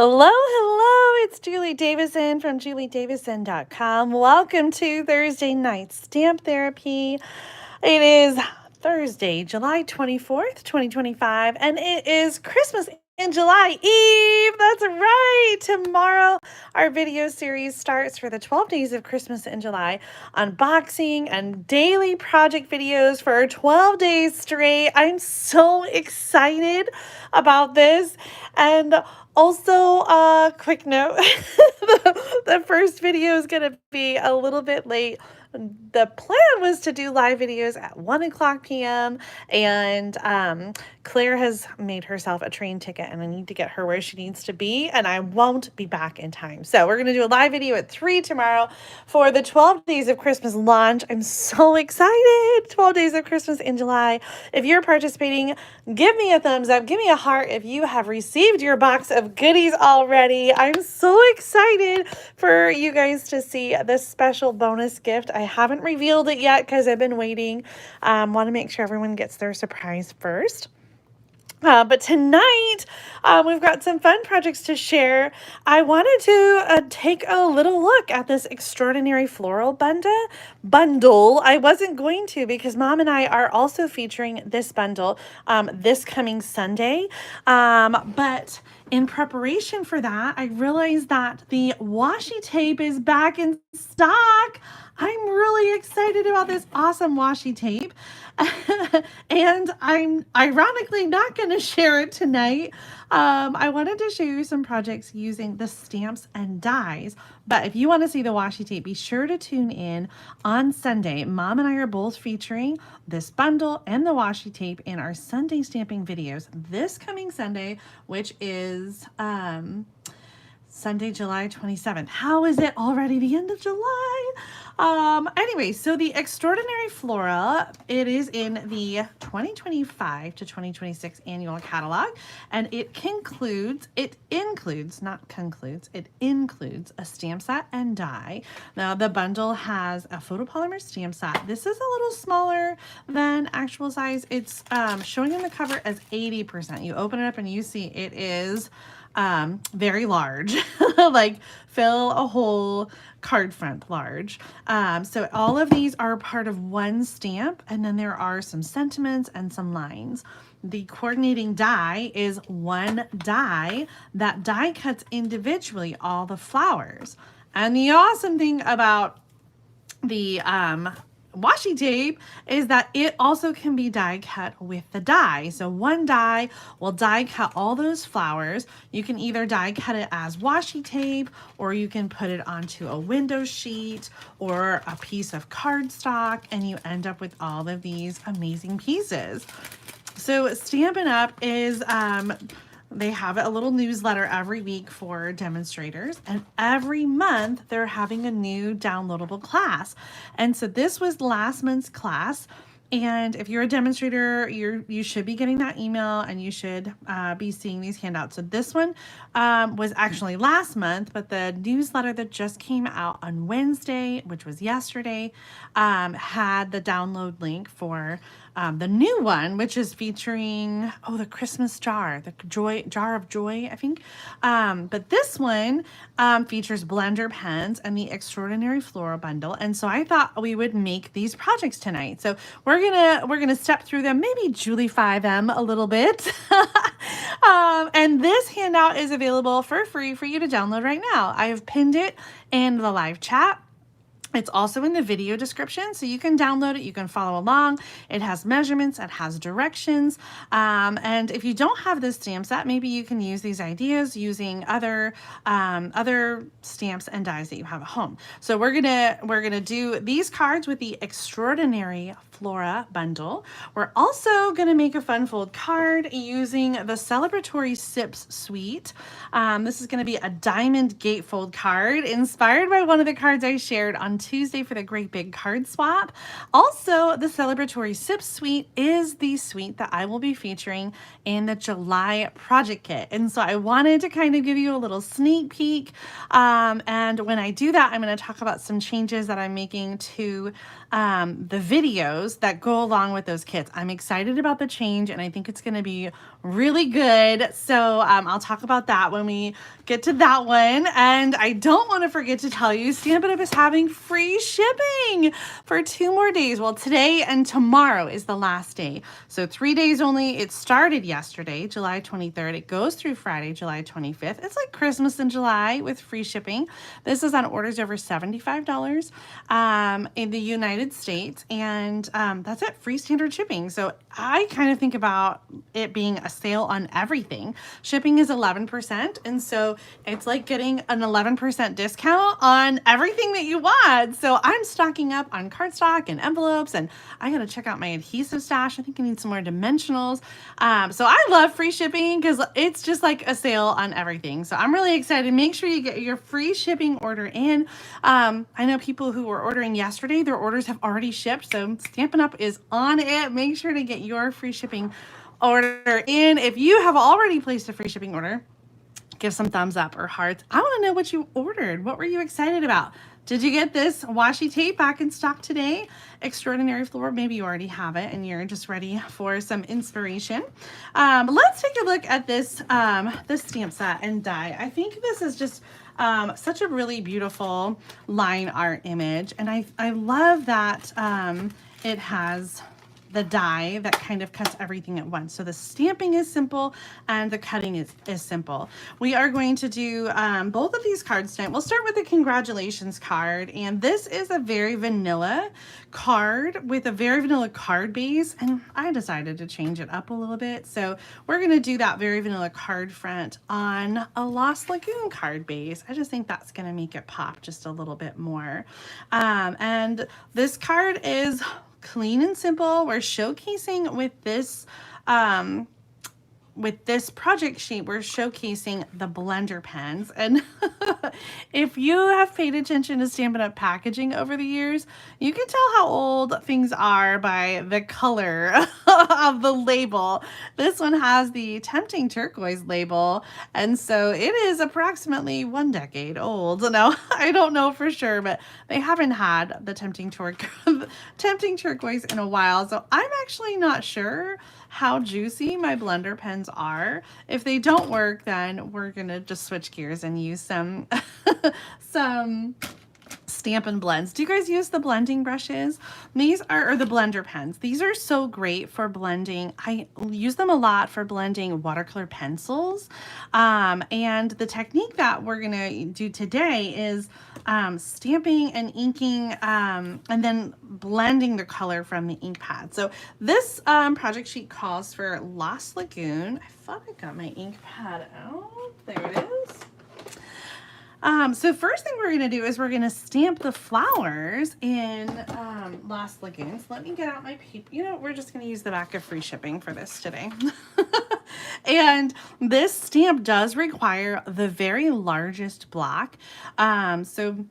Hello, it's Julie Davison from juliedavison.com. Welcome to Thursday Night Stamp Therapy. It is Thursday, July 24th, 2025, and it is Christmas in July Eve. That's right. Tomorrow, our video series starts for the 12 days of Christmas in July. Unboxing and daily project videos for 12 days straight. I'm so excited about this. And also, quick note, the first video is going to be a little bit late. The plan was to do live videos at 1 p.m. and Claire has made herself a train ticket and I need to get her where she needs to be and I won't be back in time. So we're going to do a live video at 3 tomorrow for the 12 Days of Christmas launch. I'm so excited. 12 Days of Christmas in July. If you're participating, give me a thumbs up. Give me a heart if you have received your box of goodies already. I'm so excited for you guys to see this special bonus gift. I haven't revealed it yet because I've been waiting. Want to make sure everyone gets their surprise first. But tonight, we've got some fun projects to share. I wanted to take a little look at this extraordinary floral bundle. I wasn't going to because Mom and I are also featuring this bundle this coming Sunday. But in preparation for that, I realized that the washi tape is back in stock. I'm really excited about this awesome washi tape. And I'm ironically not going to share it tonight. I wanted to show you some projects using the stamps and dies. But if you want to see the washi tape, be sure to tune in on Sunday. Mom and I are both featuring this bundle and the washi tape in our Sunday stamping videos this coming Sunday, which is Sunday, July 27th. How is it already the end of July? Anyway, so the Extraordinary Flora, it is in the 2025 to 2026 annual catalog, and it includes a stamp set and die. Now, the bundle has a photopolymer stamp set. This is a little smaller than actual size. It's showing in the cover as 80%. You open it up and you see it is very large, like fill a whole card front large. So all of these are part of one stamp, and then there are some sentiments and some lines. The coordinating die is one die that die cuts individually all the flowers. And the awesome thing about the washi tape is that it also can be die cut with the die. So one die will die cut all those flowers. You can either die cut it as washi tape, or you can put it onto a window sheet or a piece of cardstock, and you end up with all of these amazing pieces. So Stampin' Up is they have a little newsletter every week for demonstrators, and every month they're having a new downloadable class. And so this was last month's class. And if you're a demonstrator, you should be getting that email and you should be seeing these handouts. So this one was actually last month, but the newsletter that just came out on Wednesday, which was yesterday, had the download link for the new one, which is featuring, the Christmas jar, the jar of joy, I think. But this one features blender pens and the Extraordinary Flora bundle. And so I thought we would make these projects tonight. So we're gonna step through them, maybe Julify them a little bit. And this handout is available for free for you to download right now. I have pinned it in the live chat. It's also in the video description, so you can download it, you can follow along. It has measurements, it has directions, and if you don't have this stamp set, maybe you can use these ideas using other stamps and dies that you have at home. So we're gonna do these cards with the Extraordinary Flora bundle. We're also gonna make a fun fold card using the Celebratory Sips suite. This is gonna be a diamond gatefold card inspired by one of the cards I shared on Tuesday for the great big card swap. Also, the Celebratory Sip Suite is the suite that I will be featuring in the July project kit. And so I wanted to kind of give you a little sneak peek. And when I do that, I'm going to talk about some changes that I'm making to the videos that go along with those kits. I'm excited about the change and I think it's going to be really good. So I'll talk about that when we get to that one. And I don't want to forget to tell you, Stampin' Up! Is having free shipping for 2 more days. Well, today and tomorrow is the last day. So 3 days only. It started yesterday, July 23rd. It goes through Friday, July 25th. It's like Christmas in July with free shipping. This is on orders over $75 in the United States. And that's it, free standard shipping. So I kind of think about it being a sale on everything. Shipping is 11%. And so it's like getting an 11% discount on everything that you want. So I'm stocking up on cardstock and envelopes, and I got to check out my adhesive stash. I think I need some more dimensionals. So I love free shipping because it's just like a sale on everything. So I'm really excited. Make sure you get your free shipping order in. I know people who were ordering yesterday, their orders have already shipped. So Stampin' Up! Is on it. Make sure to get your free shipping order in. If you have already placed a free shipping order, give some thumbs up or hearts. I want to know what you ordered. What were you excited about? Did you get this washi tape back in stock today? Extraordinary Floor. Maybe you already have it and you're just ready for some inspiration. Let's take a look at this, this stamp set and die. I think this is just such a really beautiful line art image. And I love that it has the die that kind of cuts everything at once. So the stamping is simple and the cutting is simple. We are going to do both of these cards tonight. We'll start with the congratulations card. And this is a very vanilla card with a very vanilla card base. And I decided to change it up a little bit. So we're going to do that very vanilla card front on a Lost Lagoon card base. I just think that's going to make it pop just a little bit more. And this card is clean and simple. We're showcasing with this project sheet, we're showcasing the blender pens. And if you have paid attention to Stampin' Up! Packaging over the years, you can tell how old things are by the color of the label. This one has the Tempting Turquoise label, and so it is approximately 1 decade old. No, I don't know for sure, but they haven't had the Tempting Turquoise in a while, so I'm actually not sure how juicy my blender pens are. If they don't work, then we're gonna just switch gears and use some some Stampin' Blends. Do you guys use the blending brushes? These are, or the blender pens. These are so great for blending. I use them a lot for blending watercolor pencils. And the technique that we're gonna do today is stamping and inking and then blending the color from the ink pad. So this project sheet calls for Lost Lagoon. I thought I got my ink pad out. There it is. So first thing we're going to do is we're going to stamp the flowers in Lost Lagoons. Let me get out my paper. You know, we're just going to use the back of free shipping for this today. And this stamp does require the very largest block. So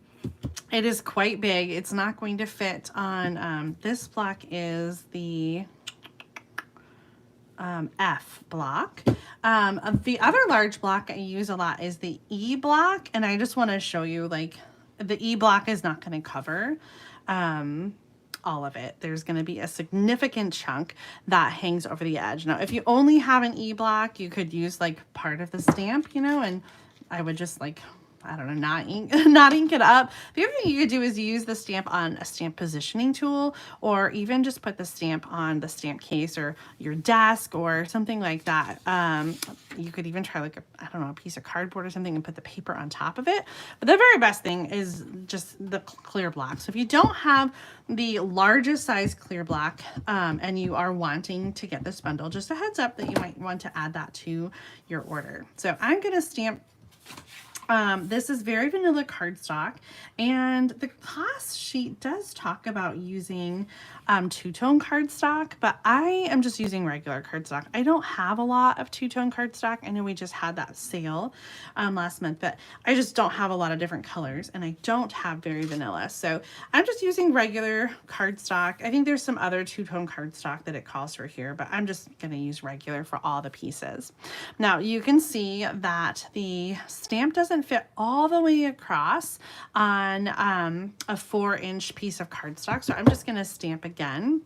it is quite big. It's not going to fit on, this block is the F block. The other large block I use a lot is the E block, and I just want to show you, like, the E block is not going to cover all of it. There's going to be a significant chunk that hangs over the edge. Now, if you only have an E block, you could use like part of the stamp, you know, and I would just like, I don't know, not ink it up. The other thing you could do is use the stamp on a stamp positioning tool, or even just put the stamp on the stamp case or your desk or something like that. You could even try like I don't know, a piece of cardboard or something and put the paper on top of it. But the very best thing is just the clear block. So if you don't have the largest size clear block and you are wanting to get this bundle, just a heads up that you might want to add that to your order. So I'm going to stamp This is very vanilla cardstock, and the class sheet does talk about using two-tone cardstock, but I am just using regular cardstock. I don't have a lot of two-tone cardstock. I know we just had that sale last month, but I just don't have a lot of different colors, and I don't have very vanilla. So I'm just using regular cardstock. I think there's some other two-tone cardstock that it calls for here, but I'm just going to use regular for all the pieces. Now you can see that the stamp doesn't fit all the way across on a 4-inch piece of cardstock. So I'm just going to stamp again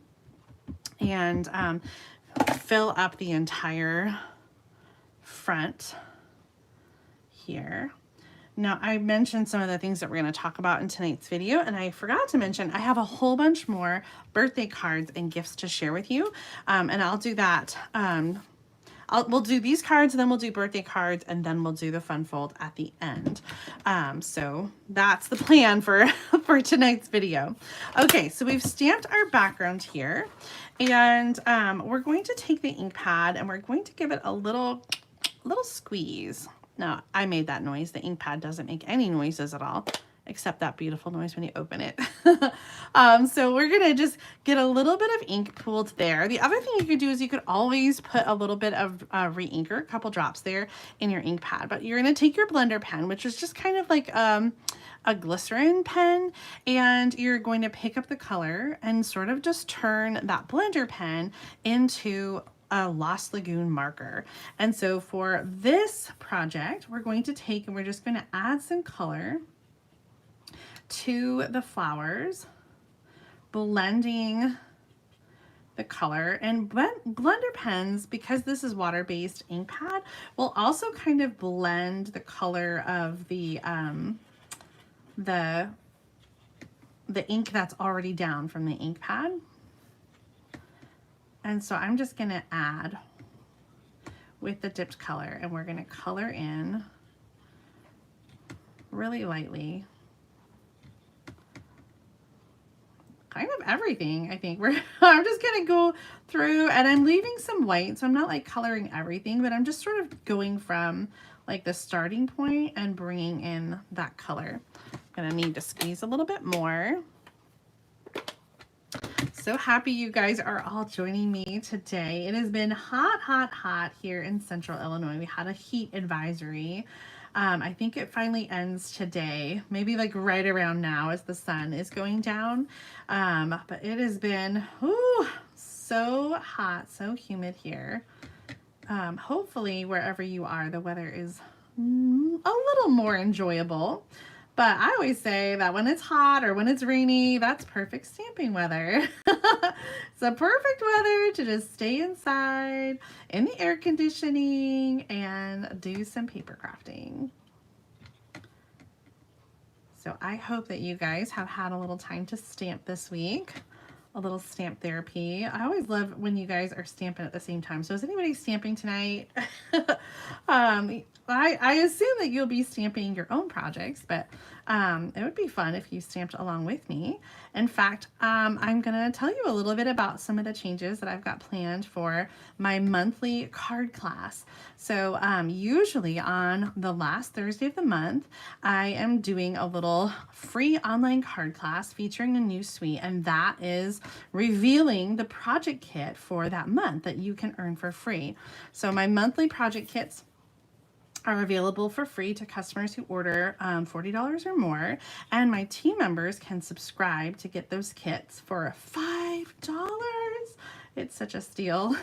and fill up the entire front here. Now, I mentioned some of the things that we're going to talk about in tonight's video, and I forgot to mention I have a whole bunch more birthday cards and gifts to share with you, and I'll do that. We'll do these cards, and then we'll do birthday cards, and then we'll do the fun fold at the end. So that's the plan for tonight's video. Okay, so we've stamped our background here, and we're going to take the ink pad and we're going to give it a little squeeze. Now, I made that noise. The ink pad doesn't make any noises at all, except that beautiful noise when you open it. So we're gonna just get a little bit of ink pooled there. The other thing you could do is you could always put a little bit of re-inker, a couple drops there in your ink pad, but you're gonna take your blender pen, which is just kind of like a glycerin pen, and you're going to pick up the color and sort of just turn that blender pen into a Lost Lagoon marker. And so for this project, we're going to take and we're just going to add some color to the flowers, blending the color. And blender pens, because this is water-based ink pad, will also kind of blend the color of the ink that's already down from the ink pad. And so I'm just going to add with the dipped color, and we're going to color in really lightly. Kind of everything, I think. I'm just going to go through, and I'm leaving some white, so I'm not like coloring everything, but I'm just sort of going from like the starting point and bringing in that color. I'm going to need to squeeze a little bit more. So happy you guys are all joining me today. It has been hot, hot, hot here in Central Illinois. We had a heat advisory. I think it finally ends today, maybe like right around now as the sun is going down. But it has been so hot, so humid here. Hopefully wherever you are, the weather is a little more enjoyable. But I always say that when it's hot or when it's rainy, that's perfect stamping weather. It's a perfect weather to just stay inside in the air conditioning and do some paper crafting. So I hope that you guys have had a little time to stamp this week. A little stamp therapy. I always love when you guys are stamping at the same time. So is anybody stamping tonight? I assume that you'll be stamping your own projects, but it would be fun if you stamped along with me. In fact, I'm going to tell you a little bit about some of the changes that I've got planned for my monthly card class. So usually on the last Thursday of the month, I am doing a little free online card class featuring a new suite, and that is revealing the project kit for that month that you can earn for free. So my monthly project kits are available for free to customers who order $40 or more, and my team members can subscribe to get those kits for $5. It's such a steal.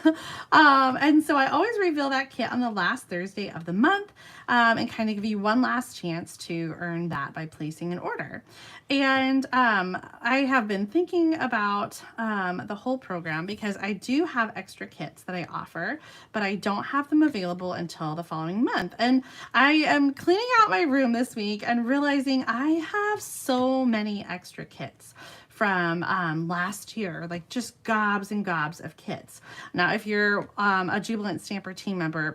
And so I always reveal that kit on the last Thursday of the month, and kind of give you one last chance to earn that by placing an order. And I have been thinking about the whole program because I do have extra kits that I offer, but I don't have them available until the following month. And I am cleaning out my room this week and realizing I have so many extra kits from last year, like just gobs and gobs of kits. Now, if you're a Jubilant Stamper team member,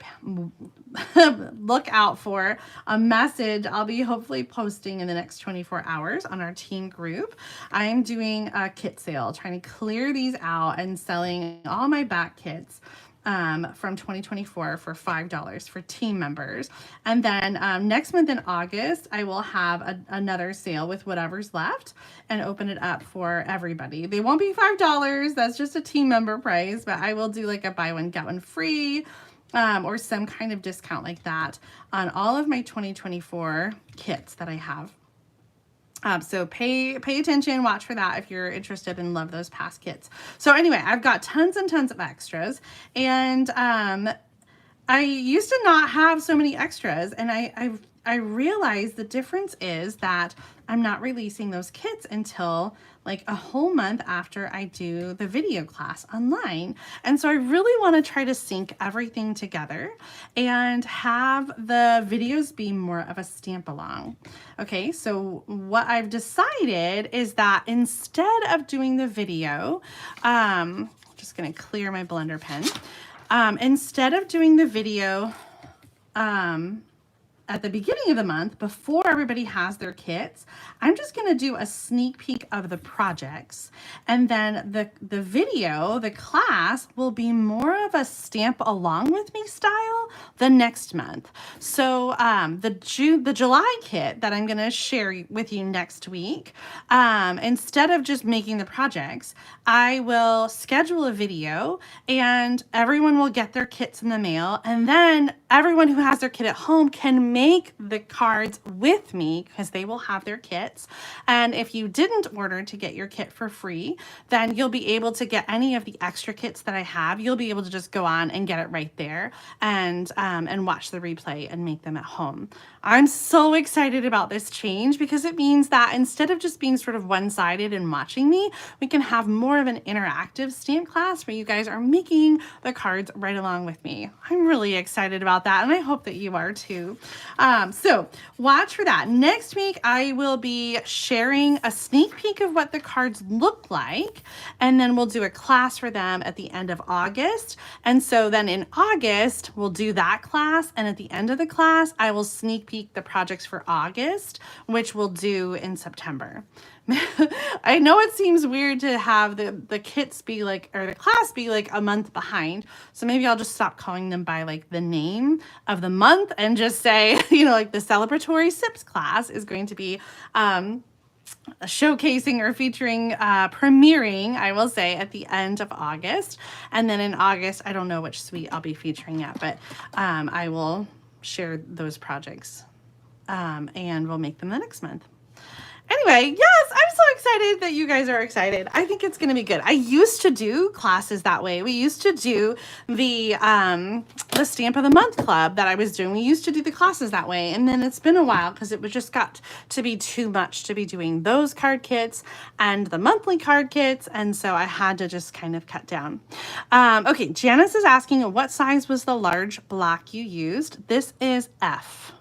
look out for a message I'll be hopefully posting in the next 24 hours on our team group. I am doing a kit sale, trying to clear these out and selling all my back kits from 2024 for $5 for team members. And then next month in August, I will have another sale with whatever's left and open it up for everybody. They won't be $5. That's just a team member price, but I will do like a buy one, get one free or some kind of discount like that on all of my 2024 kits that I have. So pay attention, watch for that if you're interested and love those past kits. So anyway, I've got tons and tons of extras, and I used to not have so many extras, and I realized the difference is that I'm not releasing those kits until like a whole month after I do the video class online. And so I really want to try to sync everything together and have the videos be more of a stamp along. Okay, so what I've decided is that instead of doing the video, I'm just going to clear my blender pen. Instead of doing the video at the beginning of the month, before everybody has their kits, I'm just going to do a sneak peek of the projects. And then the video, the class, will be more of a stamp along with me style the next month. So the July kit that I'm going to share with you next week, instead of just making the projects, I will schedule a video and everyone will get their kits in the mail. And then everyone who has their kit at home can make the cards with me because they will have their kits. And if you didn't order to get your kit for free, then you'll be able to get any of the extra kits that I have. You'll be able to just go on and get it right there and watch the replay and make them at home. I'm so excited about this change because it means that instead of just being sort of one-sided and watching me, we can have more of an interactive stamp class where you guys are making the cards right along with me. I'm really excited about that, and I hope that you are too. So watch for that. Next week, I will be sharing a sneak peek of what the cards look like, and then we'll do a class for them at the end of August. And so then in August, we'll do that class, and at the end of the class, I will sneak peek the projects for August, which we'll do in September. I know it seems weird to have the kits be like, or the class be like a month behind. So maybe I'll just stop calling them by like the name of the month and just say, you know, like the Celebratory Sips class is going to be showcasing or featuring, premiering, I will say, at the end of August. And then in August, I don't know which suite I'll be featuring yet, but I will share those projects and we'll make them the next month. Anyway, yes, I'm so excited that you guys are excited. I think it's going to be good. I used to do classes that way. We used to do the Stamp of the Month Club that I was doing. We used to do the classes that way. And then it's been a while because it was just got to be too much to be doing those card kits and the monthly card kits. And so I had to just kind of cut down. Okay, Janice is asking, what size was the large block you used? This is F.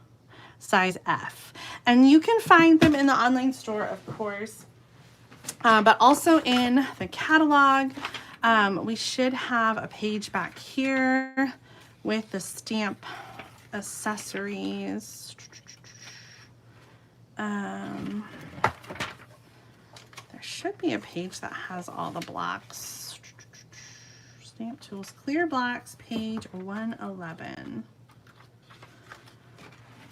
Size F, and you can find them in the online store, of course, but also in the catalog. We should have a page back here with the stamp accessories. There should be a page that has all the blocks. Stamp tools, clear blocks, page 111.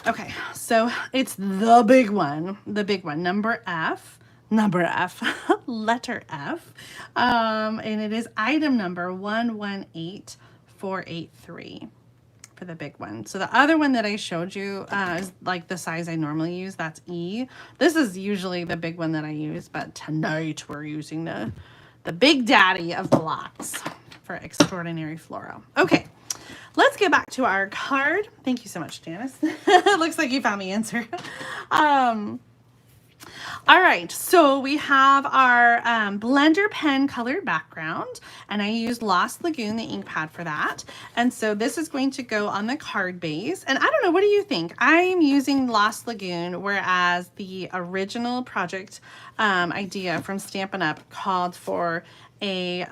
Okay, so it's the big one, number F, letter F, and it is item number 118483 for the big one. So the other one that I showed you is like the size I normally use, that's E. This is usually the big one that I use, but tonight we're using the big daddy of blocks for Extraordinary Flora. Okay. Let's get back to our card. Thank you so much, Janice. It looks like you found the answer. All right, so we have our blender pen colored background, and I used Lost Lagoon, the ink pad, for that. And so this is going to go on the card base. And I don't know, what do you think? I'm using Lost Lagoon, whereas the original project idea from Stampin' Up! Called for a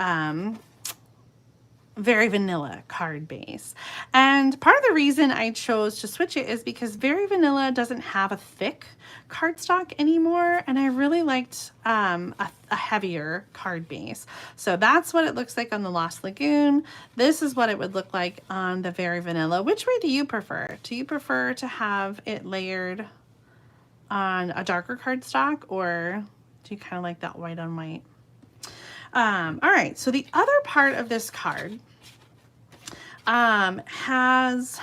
Very Vanilla card base. And part of the reason I chose to switch it is because Very Vanilla doesn't have a thick cardstock anymore, and I really liked a heavier card base. So that's what it looks like on the Lost Lagoon. This is what it would look like on the Very Vanilla. Which way do you prefer? Do you prefer to have it layered on a darker cardstock, or do you kind of like that white on white? All right, so the other part of this card has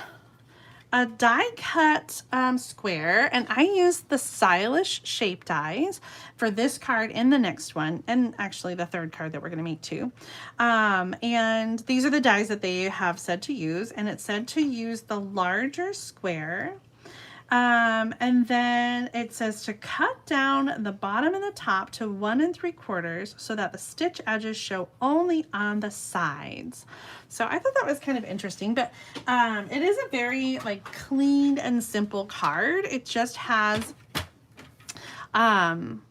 a die cut square, and I used the Stylish shape dies for this card and the next one, and actually the third card that we're going to make too. And these are the dies that they have said to use, and it said to use the larger square. And then it says to cut down the bottom and the top to 1 3/4 so that the stitch edges show only on the sides. So I thought that was kind of interesting, but it is a very like clean and simple card. It just has 1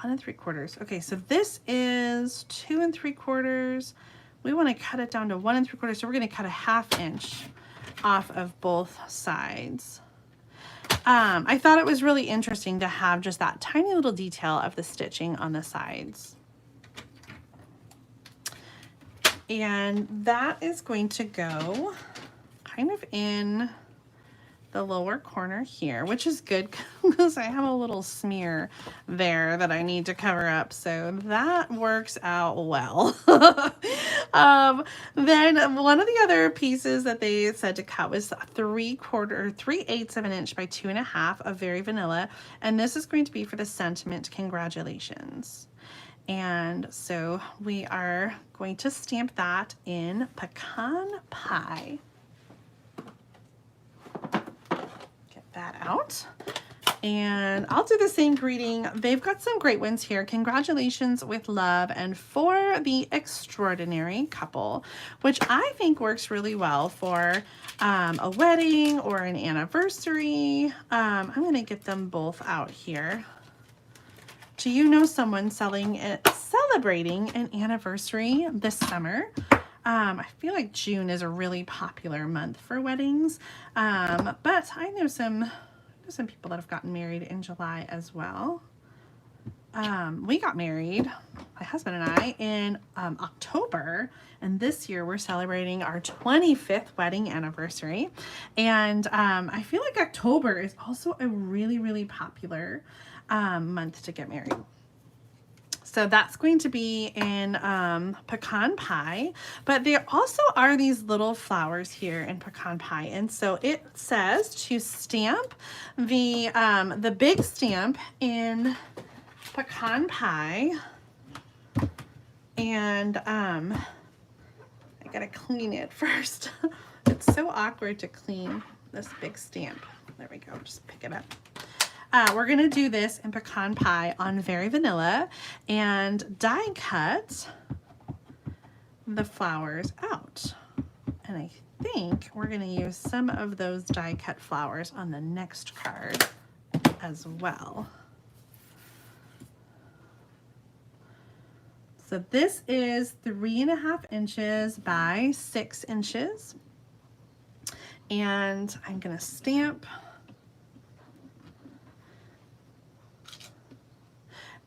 3/4. Okay, so this is 2 3/4. We want to cut it down to 1 3/4, so we're going to cut a 1/2 inch off of both sides. I thought it was really interesting to have just that tiny little detail of the stitching on the sides. And that is going to go kind of in the lower corner here, which is good because I have a little smear there that I need to cover up. So that works out well. Then one of the other pieces that they said to cut was 3/8 of an inch by 2.5 of Very Vanilla. And this is going to be for the sentiment, congratulations. And so we are going to stamp that in Pecan Pie. That out, and I'll do the same greeting. They've got some great ones here. Congratulations with love, and for the extraordinary couple, which I think works really well for a wedding or an anniversary. I'm going to get them both out here. Do you know someone celebrating an anniversary this summer? I feel like June is a really popular month for weddings, but I know some people that have gotten married in July as well. We got married, my husband and I, in October, and this year we're celebrating our 25th wedding anniversary. And I feel like October is also a really, really popular month to get married. So that's going to be in Pecan Pie, but there also are these little flowers here in Pecan Pie. And so it says to stamp the big stamp in Pecan Pie. And I gotta clean it first. It's so awkward to clean this big stamp. There we go, just pick it up. We're going to do this in Pecan Pie on Very Vanilla and die cut the flowers out. And I think we're going to use some of those die cut flowers on the next card as well. So this is 3.5 inches by 6 inches. And I'm going to stamp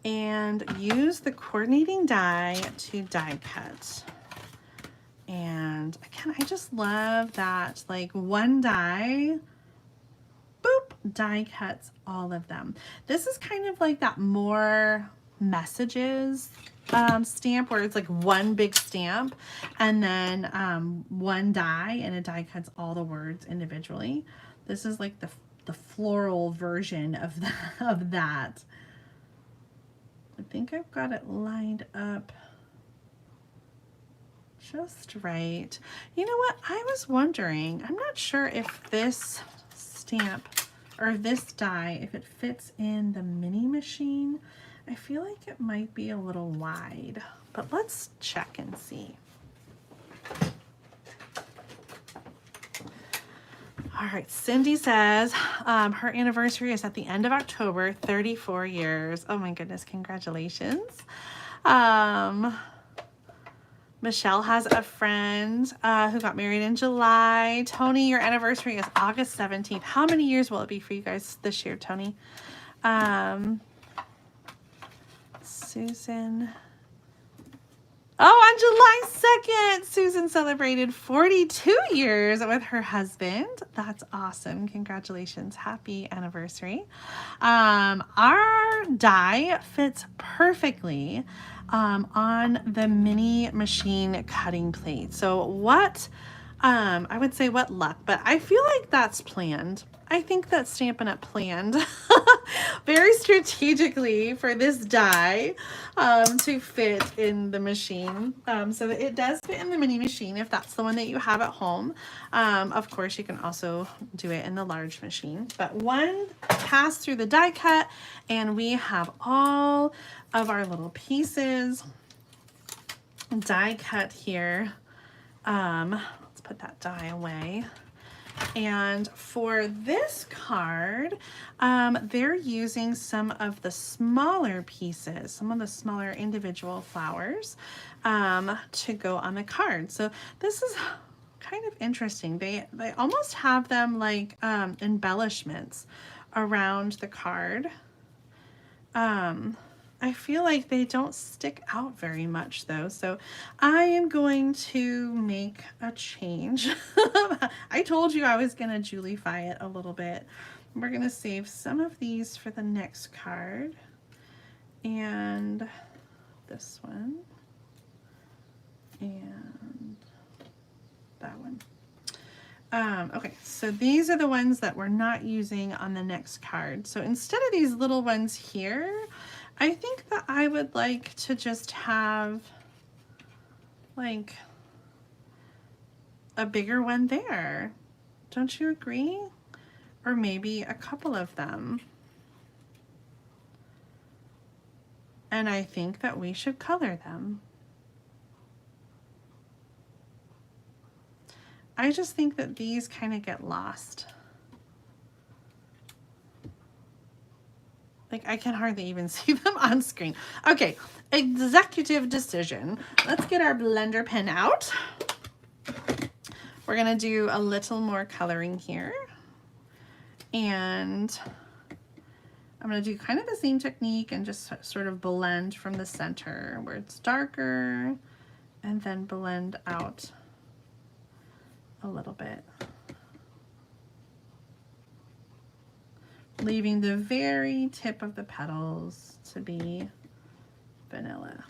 and use the coordinating die to die cut. And again, I just love that, like, one die, boop, die cuts all of them. This is kind of like that more messages stamp where it's like one big stamp and then one die, and it die cuts all the words individually. This is like the floral version of that. I think I've got it lined up just right. You know what? I was wondering, I'm not sure if this stamp or this die, if it fits in the mini machine. I feel like it might be a little wide, but let's check and see. All right, Cindy says her anniversary is at the end of October, 34 years. Oh my goodness, congratulations. Michelle has a friend who got married in July. Tony, your anniversary is August 17th. How many years will it be for you guys this year, Tony? Susan. Oh, on July 2nd, Susan celebrated 42 years with her husband. That's awesome. Congratulations. Happy anniversary. Our die fits perfectly on the mini machine cutting plate. So what, I would say what luck, but I feel like that's planned. I think that Stampin' Up! Planned very strategically for this die to fit in the machine. So that it does fit in the mini machine if that's the one that you have at home. Of course, you can also do it in the large machine. But one pass through the die cut, and we have all of our little pieces die cut here. Let's put that die away. And for this card, they're using some of the smaller pieces, some of the smaller individual flowers to go on the card. So this is kind of interesting. They almost have them like embellishments around the card. I feel like they don't stick out very much though, so I am going to make a change. I told you I was going to Julify it a little bit. We're going to save some of these for the next card, and this one, and that one. Okay, so these are the ones that we're not using on the next card. So instead of these little ones here, I think that I would like to just have like a bigger one there. Don't you agree? Or maybe a couple of them. And I think that we should color them. I just think that these kind of get lost. Like I can hardly even see them on screen. Okay, executive decision. Let's get our blender pen out. We're gonna do a little more coloring here. And I'm gonna do kind of the same technique and just sort of blend from the center where it's darker, and then blend out a little bit, leaving the very tip of the petals to be vanilla.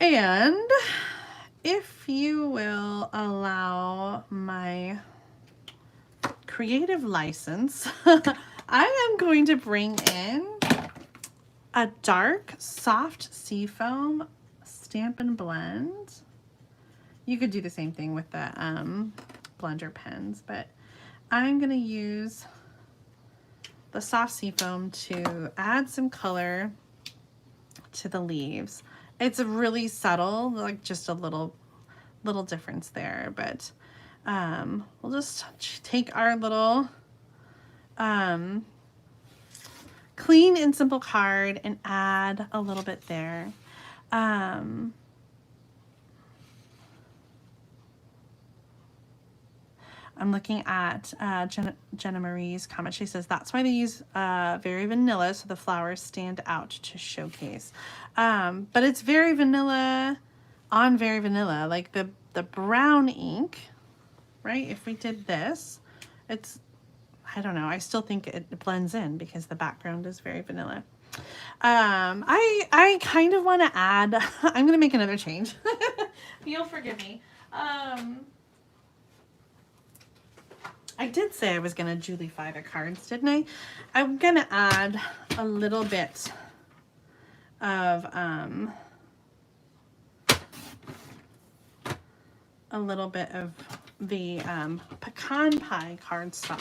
And if you will allow my creative license, I am going to bring in a dark, soft seafoam Stampin' Blend. You could do the same thing with the blender pens, but I'm going to use the soft seafoam to add some color to the leaves. It's really subtle, like just a little difference there, but we'll just take our little clean and simple card and add a little bit there. I'm looking at Jenna Marie's comment. She says that's why they use very vanilla, so the flowers stand out to showcase. But it's very vanilla on very vanilla, like the brown ink, right? If we did this, it's, I don't know, I still think it blends in because the background is very vanilla. I kind of want to add, I'm going to make another change. You'll forgive me. I did say I was going to Julify the cards, didn't I? I'm going to add a little bit of the pecan pie cardstock.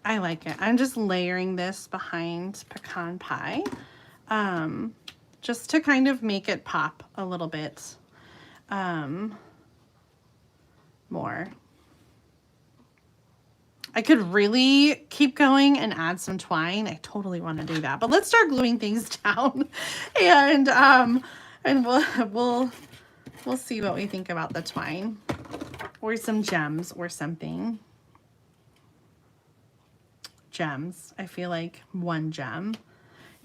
I like it. I'm just layering this behind pecan pie. just to kind of make it pop a little bit more. I could really keep going and add some twine. I totally want to do that, but let's start gluing things down, and we'll see what we think about the twine or some gems or something. Gems. I feel like one gem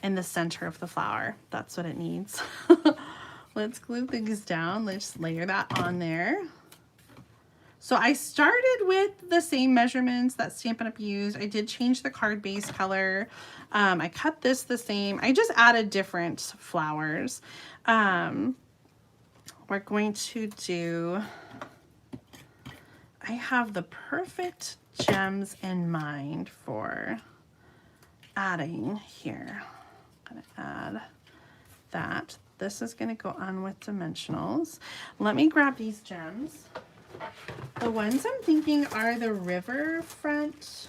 in the center of the flower. That's what it needs. Let's glue things down. Let's layer that on there. So I started with the same measurements that Stampin' Up! Used. I did change the card base color. I cut this the same. I just added different flowers. We're going to do, I have the perfect gems in mind for adding here. I'm gonna add that. This is gonna go on with dimensionals. Let me grab these gems. The ones I'm thinking are the river front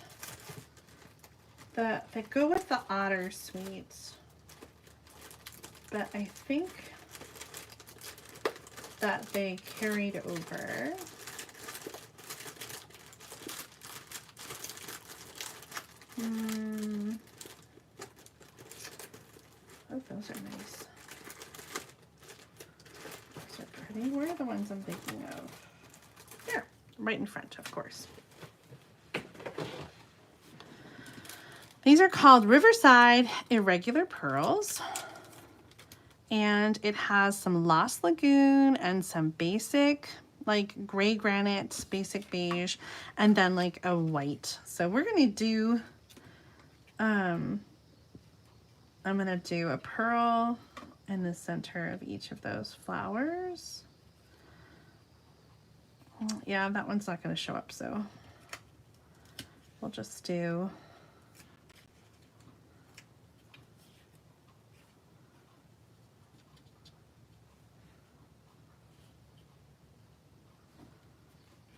that go with the otter sweets. But I think that they carried over. Oh, those are nice. Those are pretty. Where are the ones I'm thinking of? Here, right in front, of course. These are called Riverside Irregular Pearls. And it has some Lost Lagoon and some basic, like gray granite, basic beige, and then like a white. So we're going to do, I'm going to do a pearl in the center of each of those flowers. Yeah, that one's not going to show up, so we'll just do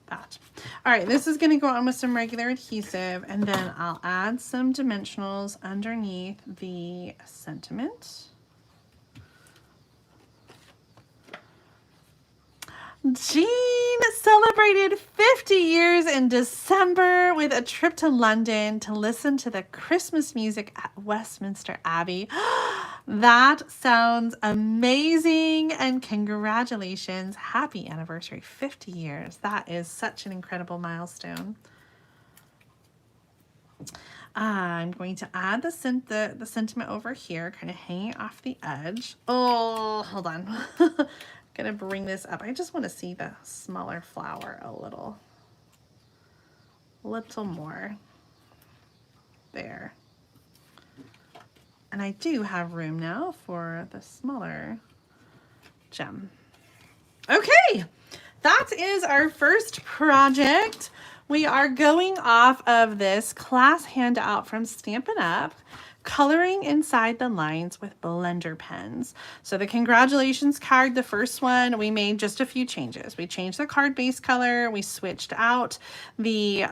that. All right, this is going to go on with some regular adhesive, and then I'll add some dimensionals underneath the sentiment. Jean celebrated 50 years in December with a trip to London to listen to the Christmas music at Westminster Abbey. That sounds amazing, and congratulations. Happy anniversary, 50 years. That is such an incredible milestone. I'm going to add the sentiment over here, kind of hanging off the edge. Oh, hold on. Gonna bring this up. I just want to see the smaller flower a little more there. And I do have room now for the smaller gem. Okay, that is our first project. We are going off of this class handout from Stampin' Up, coloring inside the lines with blender pens. So the congratulations card, the first one, we made just a few changes. We changed the card base color, we switched out the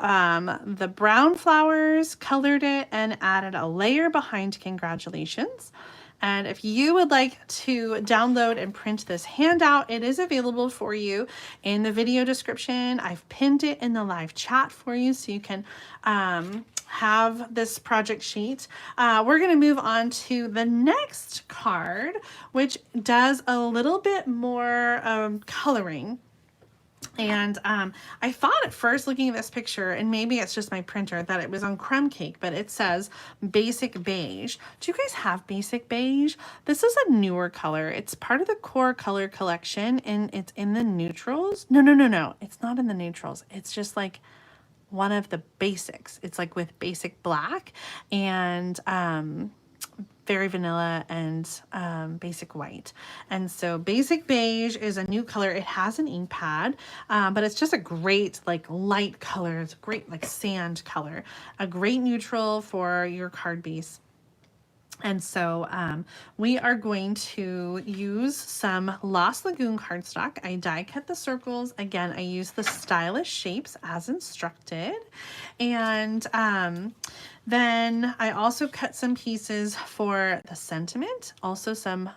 brown flowers, colored it, and added a layer behind congratulations. And if you would like to download and print this handout, it is available for you in the video description. I've pinned it in the live chat for you so you can have this project sheet. We're going to move on to the next card, which does a little bit more coloring. And I thought at first, looking at this picture, and maybe it's just my printer, that it was on crumb cake, but it says basic beige. Do you guys have basic beige? This is a newer color. It's part of the core color collection, and it's in the neutrals. No. It's not in the neutrals. It's just like one of the basics. It's like with basic black and very vanilla and basic white. And so basic beige is a new color. It has an ink pad, but it's just a great like light color. It's a great like sand color, a great neutral for your card base. And so we are going to use some Lost Lagoon cardstock. I die cut the circles. Again, I use the stylish shapes as instructed. And then I also cut some pieces for the sentiment. Also some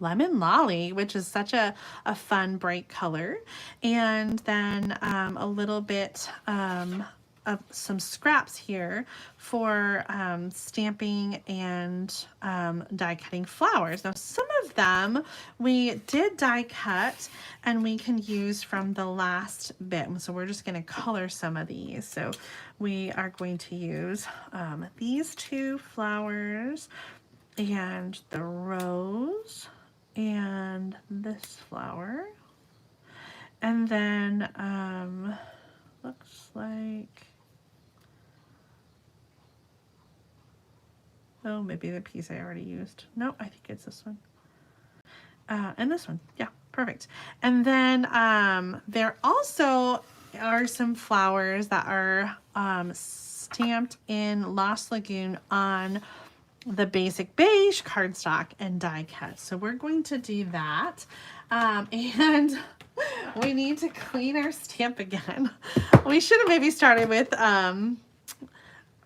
lemon lolly, which is such a fun bright color. And then a little bit of some scraps here for stamping and die cutting flowers. Now some of them we did die cut and we can use from the last bit. So we're just going to color some of these. So we are going to use these two flowers and the rose and this flower. And then looks like, oh, maybe the piece I already used. No, I think it's this one. And this one. Yeah, perfect. And then there also are some flowers that are stamped in Lost Lagoon on the basic beige cardstock and die cut. So we're going to do that. And we need to clean our stamp again. We should have maybe started with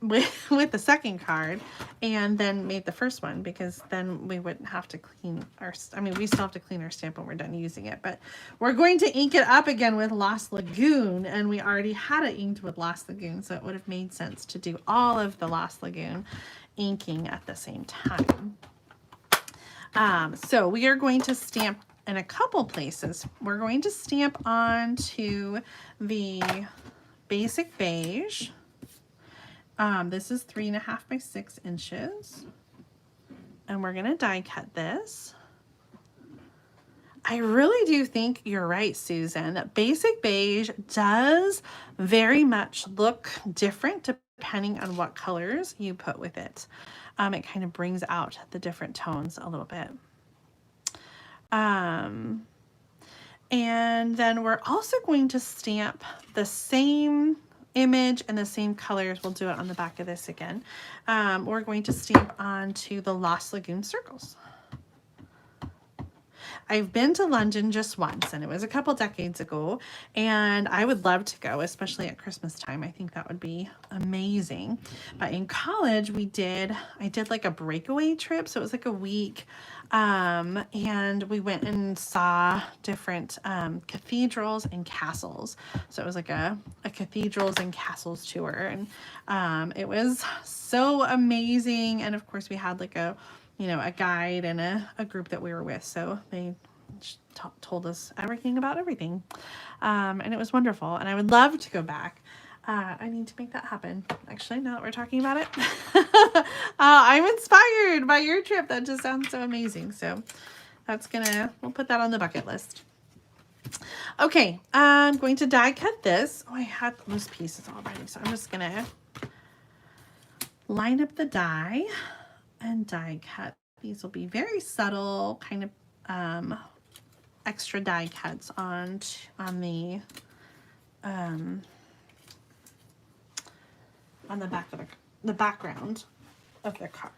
the second card and then made the first one, because then we wouldn't have to clean our, I mean, we still have to clean our stamp when we're done using it, but we're going to ink it up again with Lost Lagoon, and we already had it inked with Lost Lagoon, so it would have made sense to do all of the Lost Lagoon inking at the same time. So we are going to stamp in a couple places. We're going to stamp onto the basic beige. This is 3.5 by 6 inches. And we're gonna die cut this. I really do think you're right, Susan, that basic beige does very much look different depending on what colors you put with it. It kind of brings out the different tones a little bit. And then we're also going to stamp the same image and the same colors. We'll do it on the back of this again. We're going to stamp onto the Lost Lagoon circles. I've been to London just once, and it was a couple decades ago, and I would love to go, especially at Christmas time. I think that would be amazing. But in college, I did like a breakaway trip, so it was like a week, and we went and saw different cathedrals and castles. So it was like a cathedrals and castles tour, and it was so amazing. And of course, we had like a guide and a group that we were with. So they told us everything about everything. And it was wonderful. And I would love to go back. I need to make that happen. Actually, now that we're talking about it, I'm inspired by your trip. That just sounds so amazing. So we'll put that on the bucket list. Okay, I'm going to die cut this. Oh, I had those pieces already. So I'm just gonna line up the die and die cut. These will be very subtle, kind of extra die cuts on the back of the background of the card.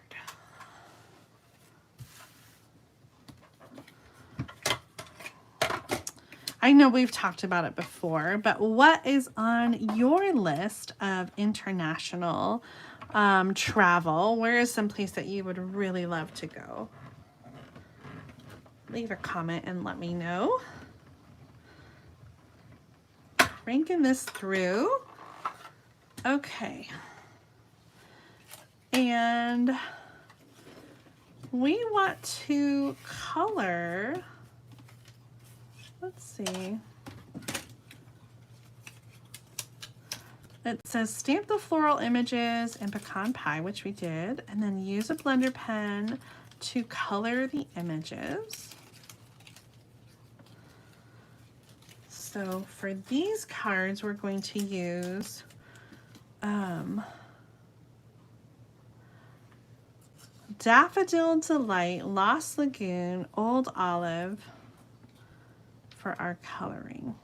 I know we've talked about it before, but what is on your list of international travel? Where is some place that you would really love to go? Leave a comment and let me know. Cranking this through. Okay. And we want to color, let's see. It says stamp the floral images in pecan pie, which we did, and then use a blender pen to color the images. So for these cards, we're going to use Daffodil Delight, Lost Lagoon, Old Olive for our coloring.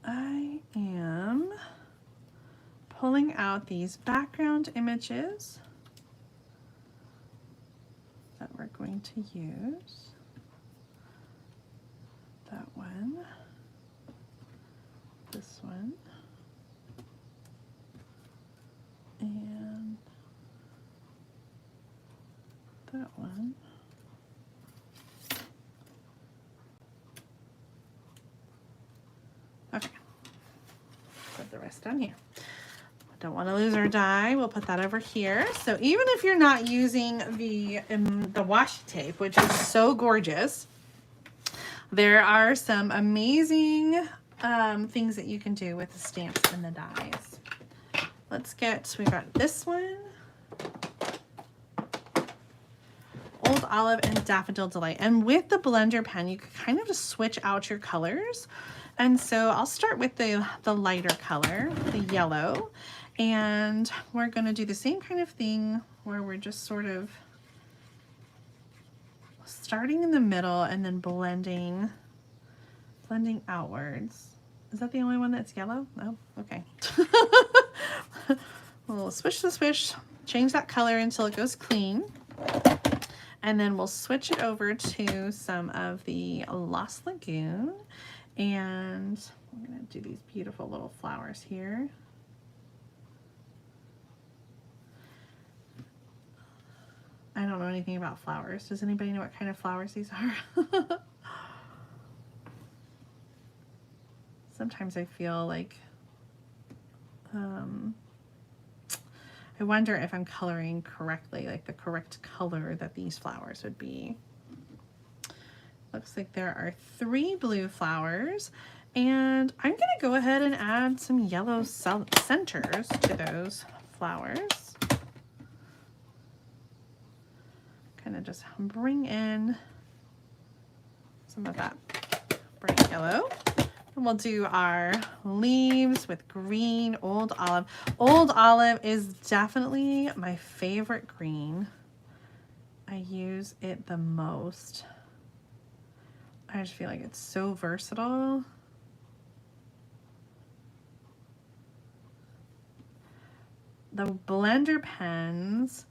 I am pulling pulling out these background images that we're going to use. That one, this one, and that one. Okay, put the rest down here. Don't want to lose our die. We'll put that over here. So even if you're not using the washi tape, which is so gorgeous, there are some amazing things that you can do with the stamps and the dies. We've got this one, Old Olive and Daffodil Delight. And with the blender pen, you can kind of just switch out your colors. And so I'll start with the lighter color, the yellow. And we're going to do the same kind of thing where we're just sort of starting in the middle and then blending outwards. Is that the only one that's yellow? No? Okay. We'll swish the swish, change that color until it goes clean. And then we'll switch it over to some of the Lost Lagoon. And I'm going to do these beautiful little flowers here. I don't know anything about flowers. Does anybody know what kind of flowers these are? Sometimes I feel like I wonder if I'm coloring correctly, like the correct color that these flowers would be. Looks like there are 3 blue flowers, and I'm going to go ahead and add some yellow centers to those flowers. Kind of just bring in some of that bright yellow. And we'll do our leaves with green, Old Olive. Old Olive is definitely my favorite green. I use it the most. I just feel like it's so versatile. The blender pens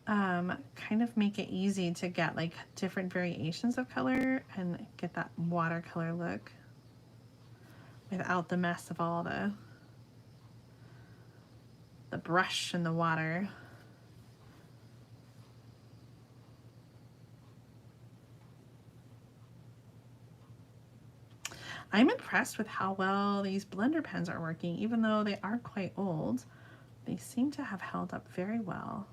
kind of make it easy to get like different variations of color and get that watercolor look without the mess of all the brush and the water. I'm impressed with how well these blender pens are working. Even though they are quite old, they seem to have held up very well.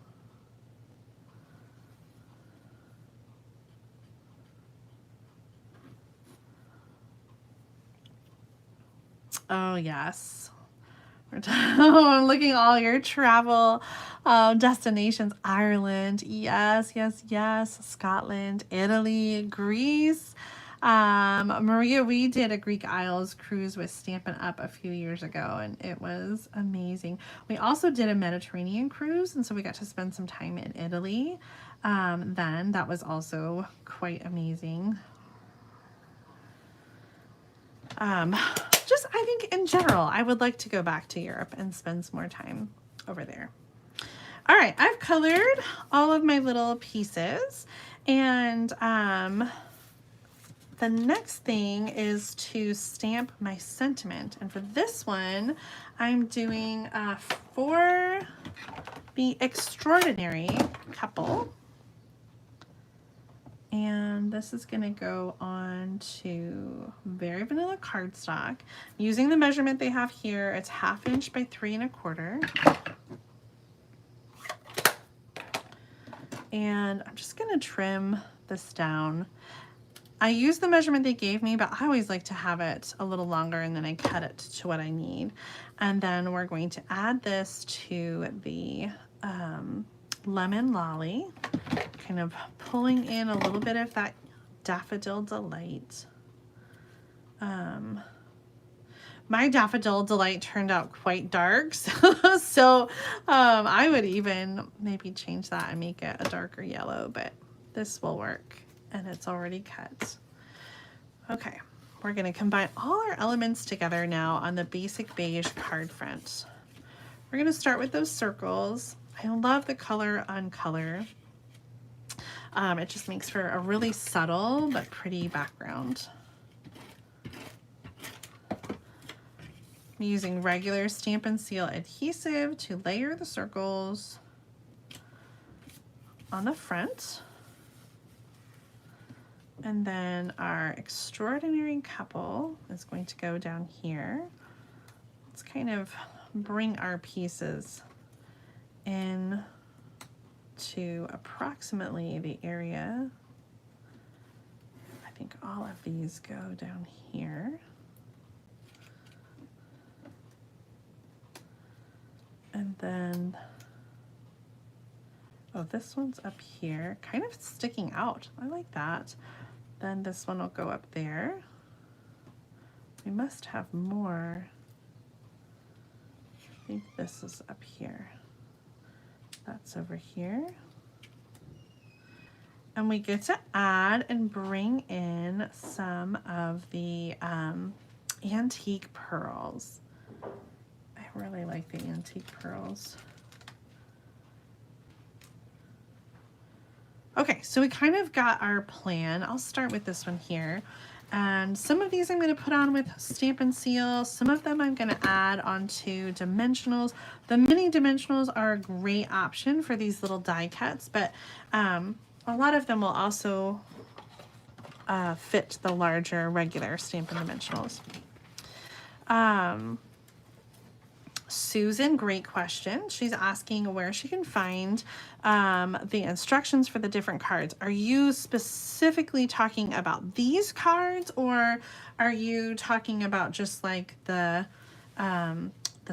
Oh yes, I'm looking at all your travel destinations. Ireland, yes, yes, yes. Scotland, Italy, Greece. Maria, we did a Greek Isles cruise with Stampin' Up a few years ago, and it was amazing. We also did a Mediterranean cruise, and so we got to spend some time in Italy. Then that was also quite amazing. Just, I think in general, I would like to go back to Europe and spend some more time over there. All right, I've colored all of my little pieces, and the next thing is to stamp my sentiment. And for this one, I'm doing for the Extraordinary couple. And this is going to go on to Very Vanilla cardstock. Using the measurement they have here, it's 1/2 inch by 3 1/4. And I'm just going to trim this down. I use the measurement they gave me, but I always like to have it a little longer, and then I cut it to what I need. And then we're going to add this to the Lemon Lolly, kind of pulling in a little bit of that Daffodil Delight. My Daffodil Delight turned out quite dark, so I would even maybe change that and make it a darker yellow, but this will work, and it's already cut. Okay, we're going to combine all our elements together now on the basic beige card front. we're going to start with those circles. I love the color on color. It just makes for a really subtle but pretty background. I'm using regular Stampin' Seal adhesive to layer the circles on the front. And then our extraordinary couple is going to go down here. Let's kind of bring our pieces in to approximately the area. I think all of these go down here. And then, oh, this one's up here, kind of sticking out. I like that. Then this one will go up there. We must have more. I think this is up here. That's over here. And we get to add and bring in some of the antique pearls. I really like the antique pearls. Okay, so we kind of got our plan. I'll start with this one here. And some of these I'm going to put on with Stampin' Seal. Some of them I'm going to add onto dimensionals. The mini dimensionals are a great option for these little die cuts, but a lot of them will also fit the larger regular Stampin' Dimensionals. Susan, great question. She's asking where she can find the instructions for the different cards. Are you specifically talking about these cards, or are you talking about just like the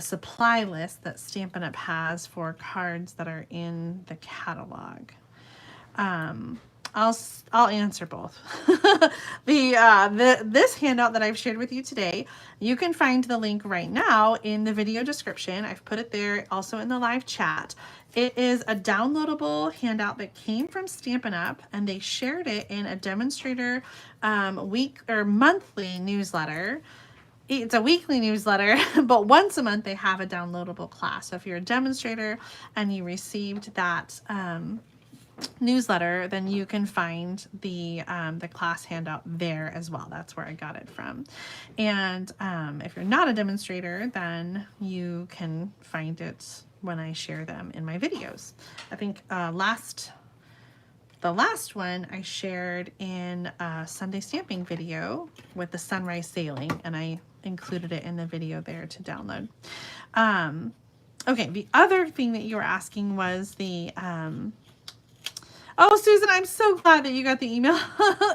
supply list that Stampin' Up! Has for cards that are in the catalog? I'll answer both. This handout that I've shared with you today, you can find the link right now in the video description. I've put it there also in the live chat. It is a downloadable handout that came from Stampin' Up! And they shared it in a Demonstrator week or monthly newsletter. It's a weekly newsletter, but once a month they have a downloadable class. So if you're a demonstrator and you received that newsletter, then you can find the class handout there as well. That's where I got it from. And if you're not a demonstrator, then you can find it when I share them in my videos. I think the last one I shared in a Sunday stamping video with the sunrise sailing, and I included it in the video there to download. Okay, the other thing that you were asking was the oh, Susan, I'm so glad that you got the email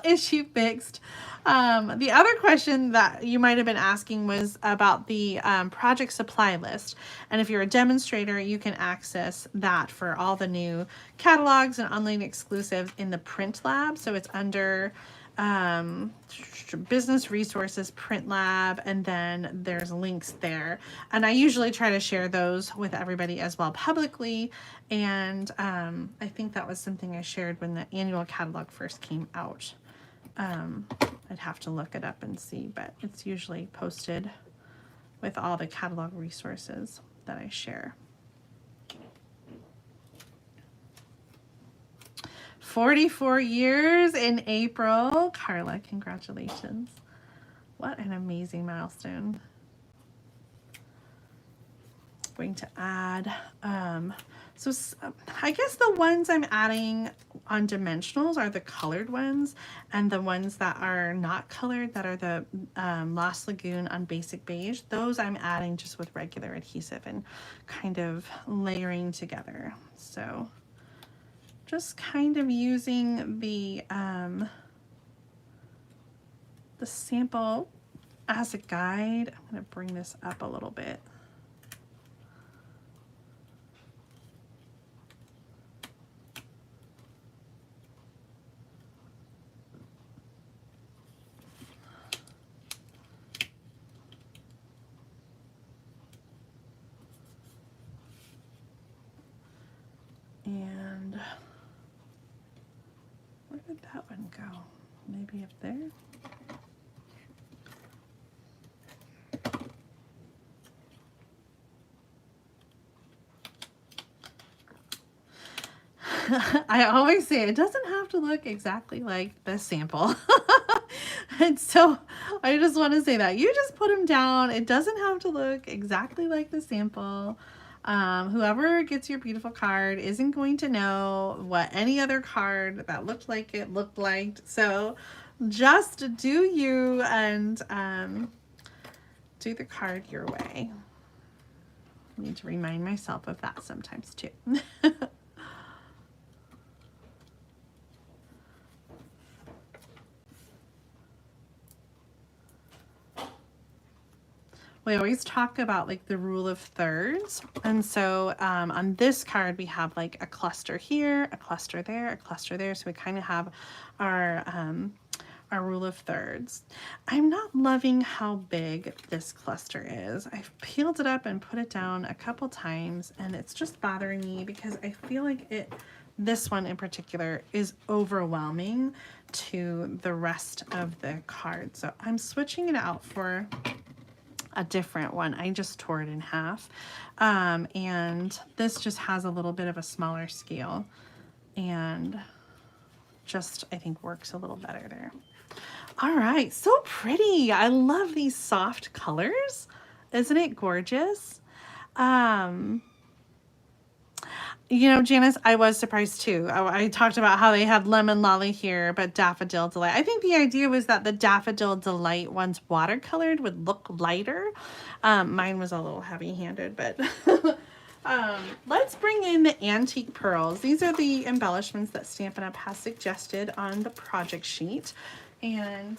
issue fixed. The other question that you might have been asking was about the project supply list. And if you're a demonstrator, you can access that for all the new catalogs and online exclusives in the print lab. So it's under business resources print lab, and then there's links there, and I usually try to share those with everybody as well publicly. And I think that was something I shared when the annual catalog first came out. I'd have to look it up and see, but it's usually posted with all the catalog resources that I share. 44 years in April. Carla, congratulations. What an amazing milestone. Going to add, so I guess the ones I'm adding on dimensionals are the colored ones, and the ones that are not colored, that are the Lost Lagoon on basic beige, those I'm adding just with regular adhesive and kind of layering together. So just kind of using the sample as a guide. I'm going to bring this up a little bit. And where did that one go? Maybe up there? I always say it doesn't have to look exactly like the sample. And so I just want to say that you just put them down. It doesn't have to look exactly like the sample. Whoever gets your beautiful card isn't going to know what any other card that looked like it looked like. So just do you, and do the card your way. I need to remind myself of that sometimes too. We always talk about like the rule of thirds. And so on this card, we have like a cluster here, a cluster there, a cluster there. So we kind of have our rule of thirds. I'm not loving how big this cluster is. I've peeled it up and put it down a couple times, and it's just bothering me because I feel like this one in particular is overwhelming to the rest of the card. So I'm switching it out for a different one. I just tore it in half. And this just has a little bit of a smaller scale and just, I think, works a little better there. All right, so pretty. I love these soft colors. Isn't it gorgeous? You know, Janice, I was surprised too. I talked about how they had Lemon Lolly here, but Daffodil Delight. I think the idea was that the Daffodil Delight ones watercolored would look lighter. Mine was a little heavy-handed, but let's bring in the antique pearls. These are the embellishments that Stampin' Up! Has suggested on the project sheet. And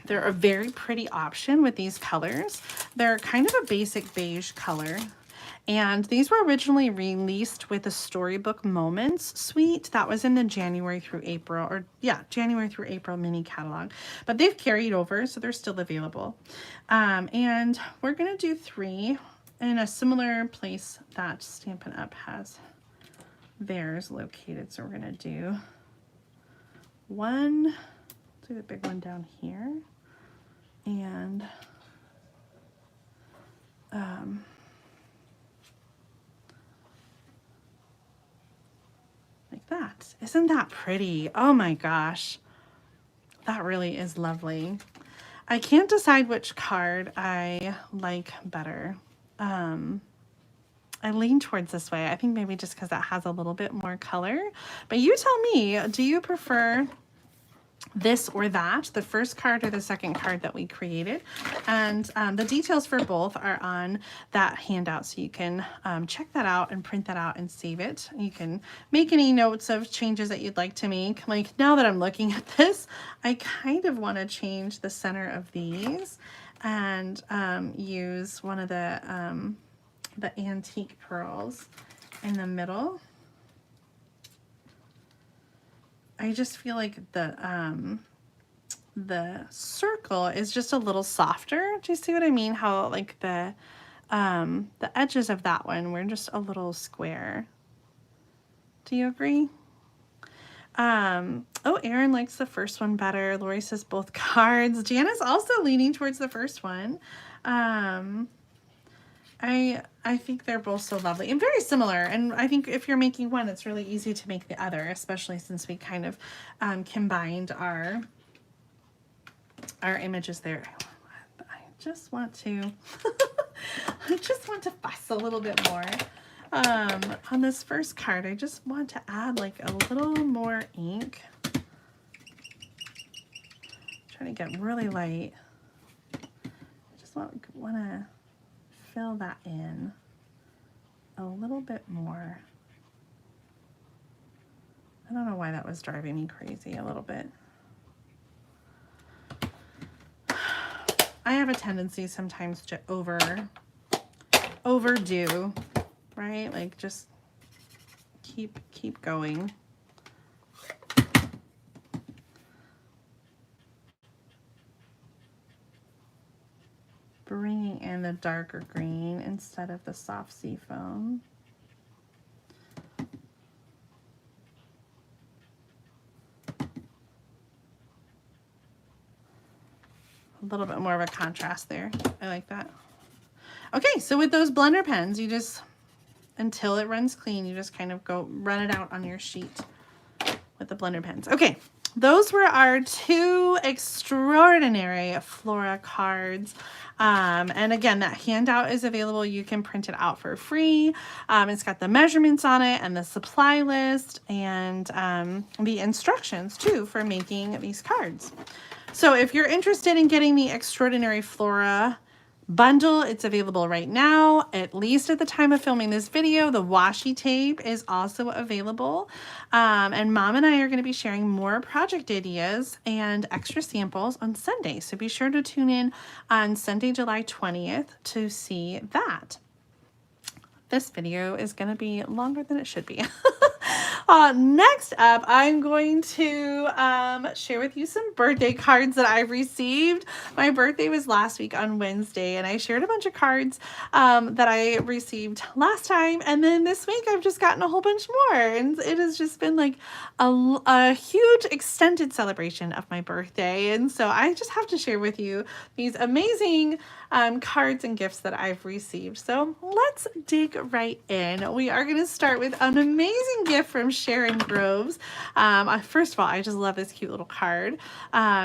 they're a very pretty option with these colors. They're kind of a basic beige color. And these were originally released with the Storybook Moments suite. That was in the January through April, or yeah, January through April mini catalog. But they've carried over, so they're still available. And we're gonna do 3 in a similar place that Stampin' Up! Has theirs located. So we're gonna do 1, do the big one down here, and like that. Isn't that pretty? Oh my gosh, that really is lovely. I can't decide which card I like better. I lean towards this way. I think maybe just because that has a little bit more color, but you tell me, do you prefer this or that, the first card or the second card that we created? And the details for both are on that handout, so you can check that out and print that out and save it. You can make any notes of changes that you'd like to make. Like now that I'm looking at this, I kind of want to change the center of these and use one of the antique pearls in the middle. I just feel like the circle is just a little softer. Do you see what I mean? How like the edges of that one were just a little square. Do you agree? Oh, Erin likes the first one better. Lori says both cards. Jana's also leaning towards the first one. I think they're both so lovely and very similar. And I think if you're making one, it's really easy to make the other, especially since we kind of combined our images there. I just want to, I just want to fuss a little bit more. On this first card, I just want to add like a little more ink. Trying to get really light. I just want to fill that in a little bit more. I don't know why that was driving me crazy a little bit. I have a tendency sometimes to overdo, right? Like just keep going. Bringing in the darker green instead of the soft sea foam. A little bit more of a contrast there. I like that. Okay, so with those blender pens, you just until it runs clean. You just kind of run it out on your sheet with the blender pens. Okay, those were our 2 extraordinary Flora cards. And again, that handout is available. You can print it out for free. It's got the measurements on it and the supply list and the instructions too for making these cards. So if you're interested in getting the Extraordinary Flora bundle, it's available right now, at least at the time of filming this video. The washi tape is also available. And Mom and I are going to be sharing more project ideas and extra samples on Sunday. So be sure to tune in on Sunday, July 20th to see that. This video is going to be longer than it should be. Next up, I'm going to share with you some birthday cards that I've received. My birthday was last week on Wednesday, and I shared a bunch of cards that I received last time. And then this week, I've just gotten a whole bunch more. And it has just been like a huge extended celebration of my birthday. And so I just have to share with you these amazing cards and gifts that I've received. So let's dig right in. We are going to start with an amazing gift from Sharon Groves. First of all, I just love this cute little card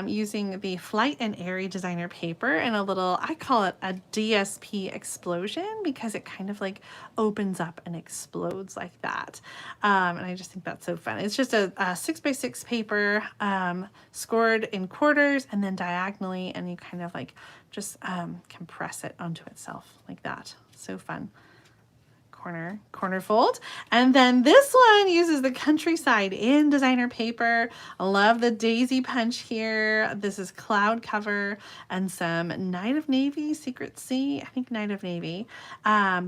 using the Flight and Airy designer paper and a little, I call it a DSP explosion because it kind of like opens up and explodes like that. And I just think that's so fun. It's just a 6x6 paper scored in quarters and then diagonally, and you kind of like just compress it onto itself like that. So fun. Corner fold. And then this one uses the Countryside in designer paper. I love the daisy punch here. This is cloud cover and some Night of Navy, Secret Sea. I think Night of Navy. I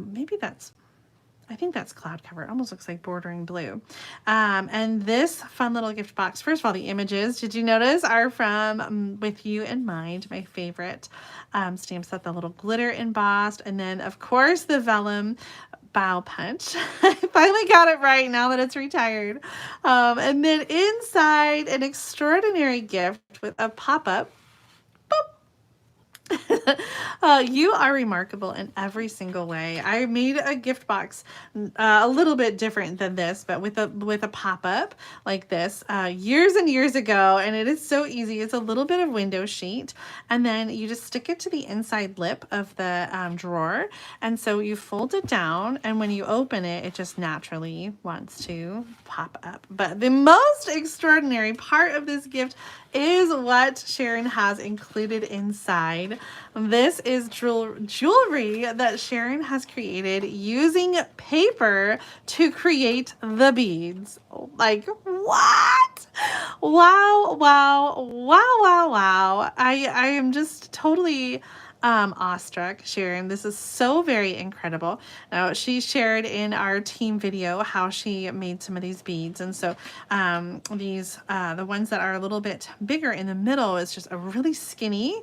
think that's cloud cover. It almost looks like bordering blue. And this fun little gift box, first of all, the images, did you notice, are from With You in Mind, my favorite stamp set, the little glitter embossed. And then, of course, the vellum bow punch. I finally got it right now that it's retired. And then inside, an extraordinary gift with a pop-up. You are remarkable in every single way. I made a gift box a little bit different than this, but with a pop-up like this years and years ago, and it is so easy. It's a little bit of window sheet, and then you just stick it to the inside lip of the drawer, and so you fold it down, and when you open it, it just naturally wants to pop up. But the most extraordinary part of this gift is what Sharon has included inside. This is jewelry that Sharon has created using paper to create the beads. Like, what? Wow, wow, wow, wow, wow. I am just totally awestruck, Sharon. This is so very incredible. Now, she shared in our team video how she made some of these beads, and so the ones that are a little bit bigger in the middle is just a really skinny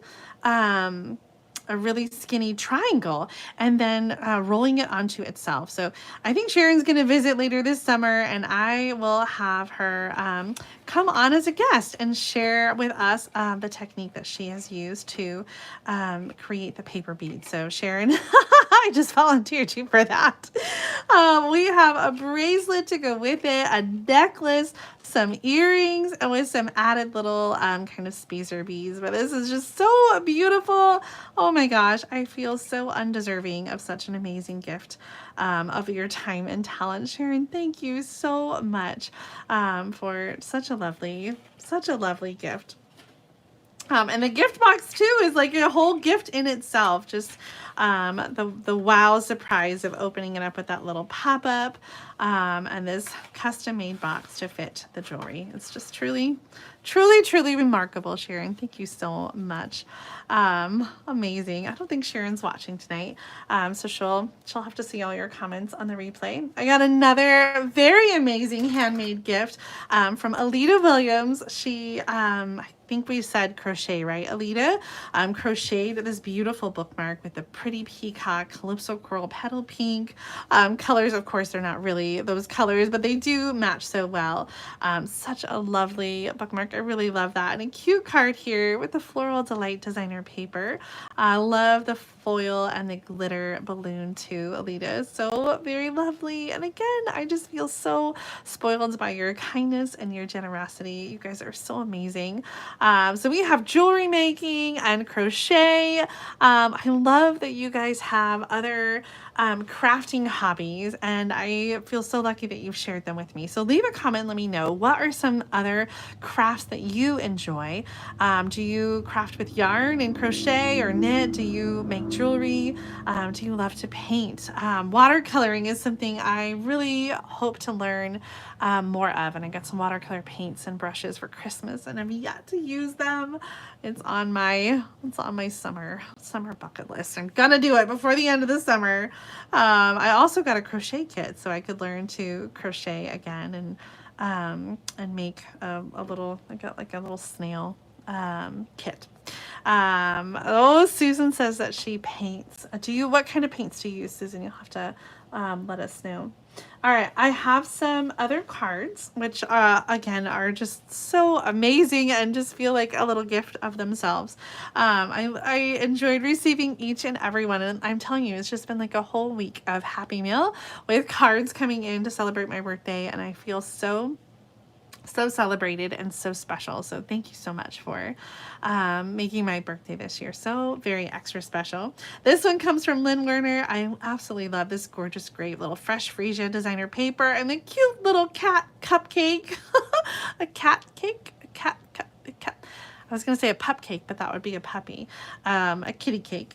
triangle, and then rolling it onto itself. So I think Sharon's going to visit later this summer, and I will have her come on as a guest and share with us the technique that she has used to create the paper beads. So Sharon, I just volunteered you for that. We have a bracelet to go with it, a necklace, some earrings, and with some added little kind of spacer beads. But this is just so beautiful. Oh my gosh, I feel so undeserving of such an amazing gift of your time and talent, Sharon. Thank you so much for such a lovely gift. And the gift box too is like a whole gift in itself. Just the wow surprise of opening it up with that little pop-up and this custom made box to fit the jewelry. It's just truly remarkable, Sharon. Thank you so much. Amazing. I don't think Sharon's watching tonight, so she'll have to see all your comments on the replay. I got another very amazing handmade gift from Alita Williams. She I think we said crochet, right, Alita? Crocheted this beautiful bookmark with the pretty peacock, calypso coral, petal pink. Colors, of course, they're not really those colors, but they do match so well. Such a lovely bookmark. I really love that. And a cute card here with the Floral Delight designer paper. I love the foil and the glitter balloon too, Alita. So very lovely. And again, I just feel so spoiled by your kindness and your generosity. You guys are so amazing. So we have jewelry making and crochet. I love that you guys have other crafting hobbies, and I feel so lucky that you've shared them with me. So leave a comment, let me know what are some other crafts that you enjoy. Do you craft with yarn and crochet or knit? Do you make jewelry? Do you love to paint? Watercoloring is something I really hope to learn more of, and I got some watercolor paints and brushes for Christmas and I've yet to use them. It's on my summer bucket list. I'm gonna do it before the end of the summer. I also got a crochet kit so I could learn to crochet again and make a little, I got like a little snail kit. Oh, Susan says that she paints. What kind of paints do you use, Susan? You'll have to let us know. All right, I have some other cards, which again are just so amazing and just feel like a little gift of themselves. I enjoyed receiving each and every one, and I'm telling you, it's just been like a whole week of Happy Meal with cards coming in to celebrate my birthday, and I feel so celebrated and so special. So thank you so much for making my birthday this year so very extra special. This one comes from Lynn Werner. I absolutely love this gorgeous, great little fresh freesia designer paper and the cute little cat cupcake. A cat cake? A cat. I was going to say a pup cake, but that would be a puppy. A kitty cake.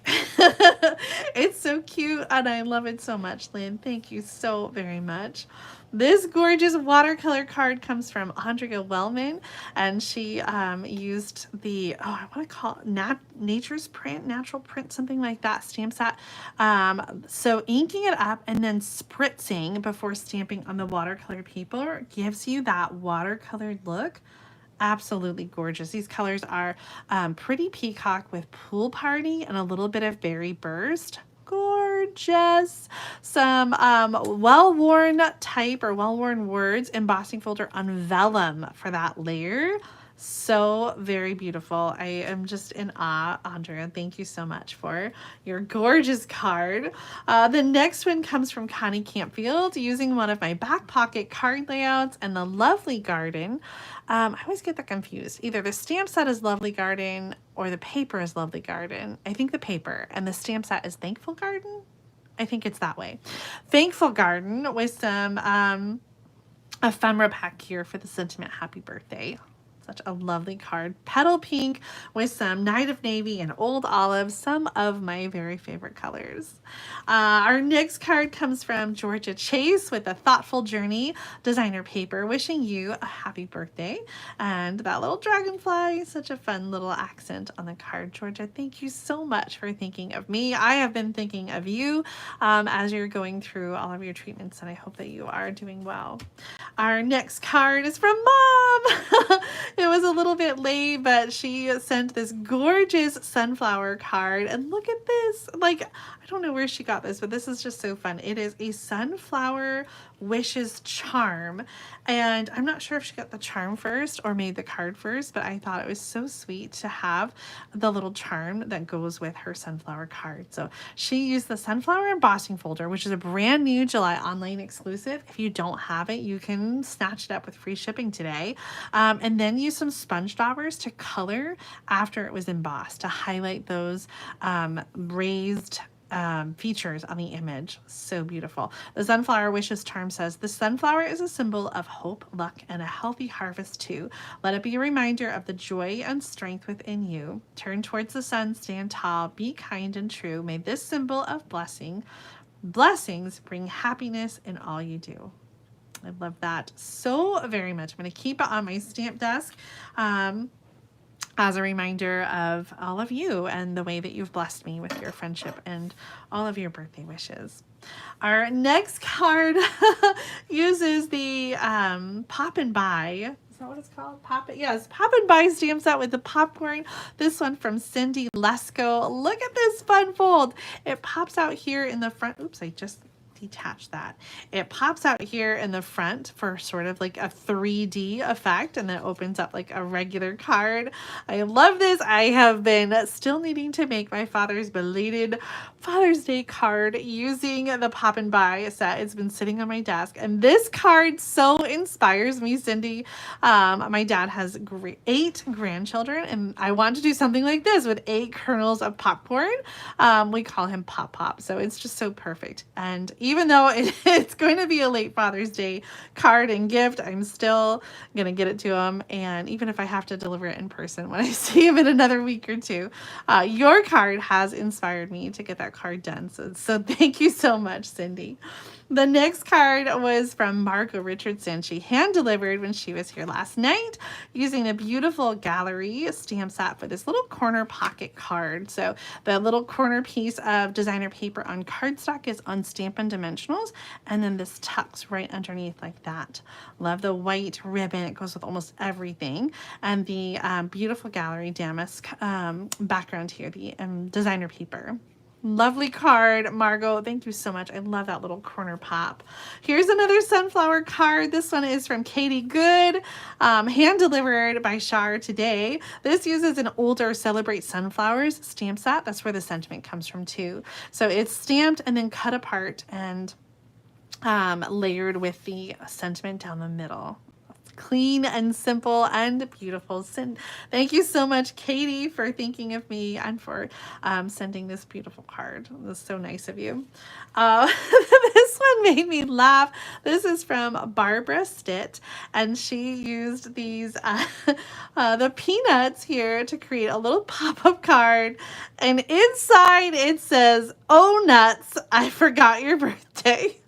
It's so cute and I love it so much, Lynn. Thank you so very much. This gorgeous watercolor card comes from Andrea Wellman, and she used the, I want to call it natural print, something like that, stamp set. So inking it up and then spritzing before stamping on the watercolor paper gives you that watercolored look. Absolutely gorgeous. These colors are pretty peacock with pool party and a little bit of berry burst. Gorgeous. Some well-worn type or well-worn words embossing folder on vellum for that layer. So very beautiful. I am just in awe, Andrea. Thank you so much for your gorgeous card. The next one comes from Connie Campfield using one of my back pocket card layouts and the Lovely Garden. I always get that confused. Either the stamp set is Lovely Garden or the paper is Lovely Garden. I think the paper, and the stamp set is Thankful Garden. I think it's that way. Thankful Garden with some ephemera pack here for the sentiment happy birthday. Such a lovely card. Petal pink with some Night of Navy and Old Olive, some of my very favorite colors. Our next card comes from Georgia Chase with a Thoughtful Journey designer paper, wishing you a happy birthday. And that little dragonfly, such a fun little accent on the card. Georgia, thank you so much for thinking of me. I have been thinking of you as you're going through all of your treatments, and I hope that you are doing well. Our next card is from Mom. It was a little bit late, but she sent this gorgeous sunflower card. And look at this. Like, I don't know where she got this, but this is just so fun. It is a sunflower wishes charm. And I'm not sure if she got the charm first or made the card first, but I thought it was so sweet to have the little charm that goes with her sunflower card. So she used the sunflower embossing folder, which is a brand new July online exclusive. If you don't have it, you can snatch it up with free shipping today. And then use some sponge daubers to color after it was embossed to highlight those raised features on the image. So beautiful. The Sunflower Wishes charm says, the sunflower is a symbol of hope, luck, and a healthy harvest too. Let it be a reminder of the joy and strength within you. Turn towards the sun, stand tall, be kind and true. May this symbol of blessings bring happiness in all you do. I love that so very much. I'm going to keep it on my stamp desk as a reminder of all of you and the way that you've blessed me with your friendship and all of your birthday wishes. Our next card uses the Pop and Buy Is that what it's called? Pop it. Yes, Pop and Buy stamp set with the popcorn. This one from Cindy Lesko. Look at this fun fold. It pops out here in the front. Oops, I just detach that. It pops out here in the front for sort of like a 3D effect, and then opens up like a regular card. I love this. I have been still needing to make my father's belated Father's Day card using the Pop and Buy set. It's been sitting on my desk, and this card so inspires me, Cindy. My dad has 8 grandchildren, and I want to do something like this with 8 kernels of popcorn. We call him Pop Pop, so it's just so perfect. And even though it's going to be a late Father's Day card and gift, I'm still going to get it to him. And even if I have to deliver it in person when I see him in another week or two, your card has inspired me to get that card done. So thank you so much, Cindy. The next card was from Margot Richardson. She hand delivered when she was here last night using a beautiful gallery stamp set for this little corner pocket card. So the little corner piece of designer paper on cardstock is on Stampin' Dimensionals, and then this tucks right underneath like that. Love the white ribbon. It goes with almost everything. And the beautiful gallery damask background here, the designer paper. Lovely card, Margot. Thank you so much. I love that little corner pop. Here's another sunflower card. This one is from Katie Good, hand delivered by Shar today. This uses an older Celebrate Sunflowers stamp set. That's where the sentiment comes from too. So it's stamped and then cut apart and layered with the sentiment down the middle. Clean and simple and beautiful. Thank you so much, Katie, for thinking of me and for sending this beautiful card. It was so nice of you. This one made me laugh. This is from Barbara Stitt, and she used these the peanuts here to create a little pop-up card, and inside it says, "Oh nuts, I forgot your birthday."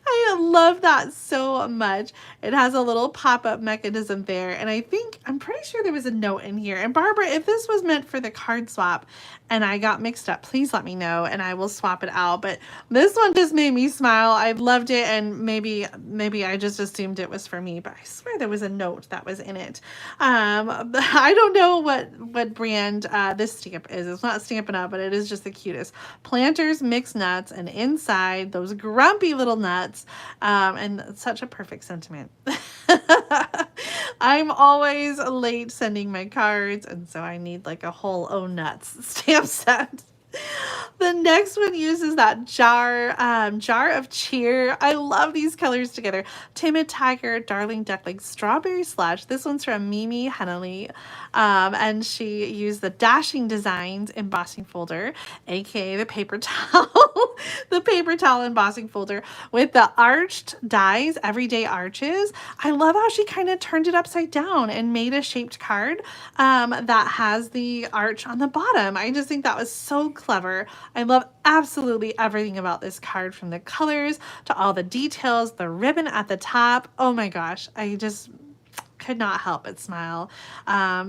I love that so much. It has a little pop-up mechanism there, and I'm pretty sure there was a note in here. And Barbara, if this was meant for the card swap and I got mixed up, please let me know and I will swap it out. But this one just made me smile. I loved it, and maybe I just assumed it was for me, but I swear there was a note that was in it. I don't know what brand this stamp is. It's not Stampin' Up, but it is just the cutest. Planters mixed nuts, and inside those grumpy little nuts, and such a perfect sentiment. I'm always late sending my cards, and so I need like a whole "Oh nuts" stamp set. The next one uses that jar of cheer. I love these colors together. Timid Tiger, Darling Duckling, Strawberry Slush. This one's from Mimi Hennelly, and she used the Dashing Designs embossing folder, aka the paper towel, the paper towel embossing folder with the arched dies, everyday arches. I love how she kind of turned it upside down and made a shaped card that has the arch on the bottom. I just think that was so clever. I love absolutely everything about this card, from the colors to all the details, the ribbon at the top. Oh my gosh, I just could not help but smile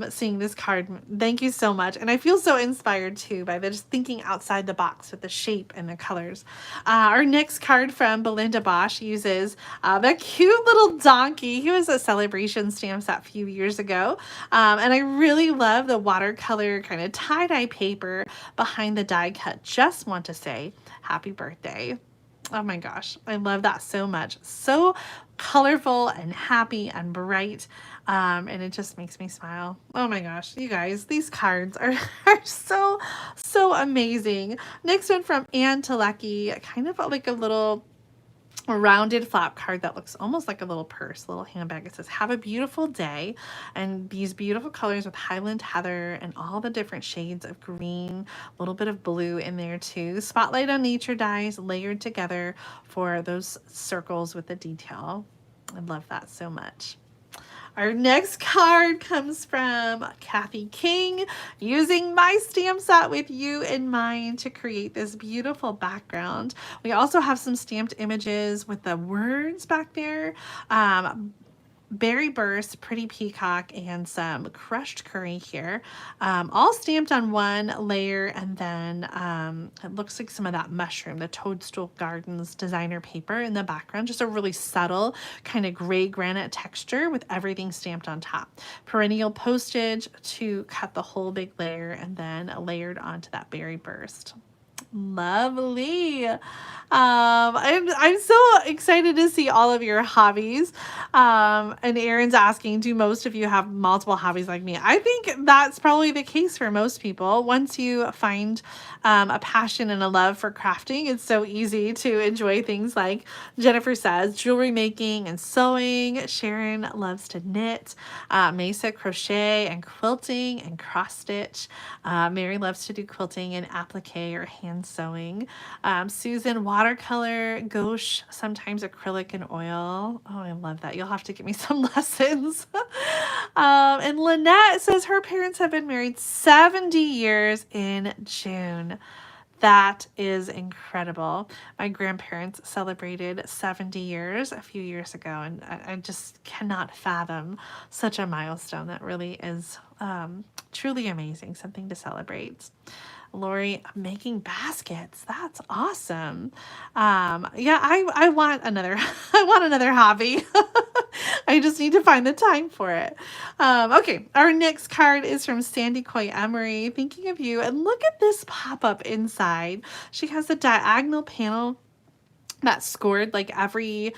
seeing this card. Thank you so much. And I feel so inspired too by just thinking outside the box with the shape and the colors. Our next card from Belinda Bosch uses the cute little donkey. He was a Celebration stamp set a few years ago. And I really love the watercolor kind of tie-dye paper behind the die cut. Just want to say happy birthday. Oh my gosh, I love that so much. So colorful and happy and bright, and it just makes me smile. Oh my gosh, you guys, these cards are so amazing. Next one from Anne Telecki, kind of like a little rounded flap card that looks almost like a little purse, a little handbag. It says, "Have a beautiful day," and these beautiful colors with Highland Heather and all the different shades of green, a little bit of blue in there too. Spotlight on Nature dies layered together for those circles with the detail. I love that so much. Our next card comes from Kathy King, using my stamp set with you in mind to create this beautiful background. We also have some stamped images with the words back there. berry burst, pretty peacock, and some crushed curry here, all stamped on one layer, and then it looks like some of that mushroom, the Toadstool Gardens designer paper in the background, just a really subtle kind of gray granite texture with everything stamped on top. Perennial postage to cut the whole big layer, and then layered onto that berry burst. Lovely. I'm so excited to see all of your hobbies. And Erin's asking, do most of you have multiple hobbies like me? I think that's probably the case for most people. Once you find a passion and a love for crafting, it's so easy to enjoy things like Jennifer says, jewelry making and sewing. Sharon loves to knit. Mesa, crochet and quilting and cross stitch. Mary loves to do quilting and applique or hand sewing. Susan, watercolor, gouache, sometimes acrylic and oil. Oh, I love that. You'll have to give me some lessons. And Lynette says her parents have been married 70 years in June. That is incredible. My grandparents celebrated 70 years a few years ago, and I just cannot fathom such a milestone. That really is truly amazing, something to celebrate. Lori, making baskets. That's awesome. Yeah, I want another I want another hobby. I just need to find the time for it. Okay, our next card is from Sandy Coy Emery. Thinking of you. And look at this pop-up inside. She has a diagonal panel that's scored like every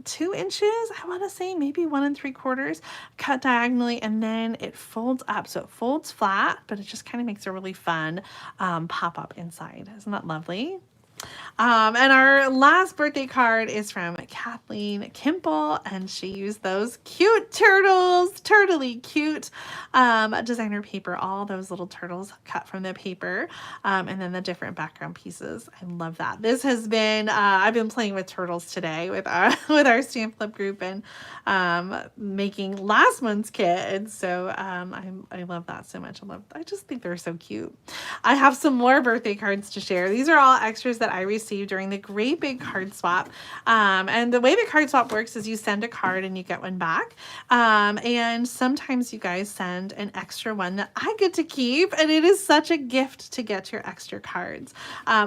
2 inches, I want to say, maybe 1 3/4, cut diagonally, and then it folds up. So it folds flat, but it just kind of makes a really fun pop-up inside. Isn't that lovely? And our last birthday card is from Kathleen Kimple, and she used those cute turtles, turtly cute designer paper, all those little turtles cut from the paper, and then the different background pieces. I love that. This has been, I've been playing with turtles today with our Stamp Club group, and making last month's kit, and so I love that so much. I just think they're so cute. I have some more birthday cards to share. These are all extras that I received during the Great Big Card Swap. And the way the card swap works is you send a card and you get one back. And sometimes you guys send an extra one that I get to keep, and it is such a gift to get your extra cards.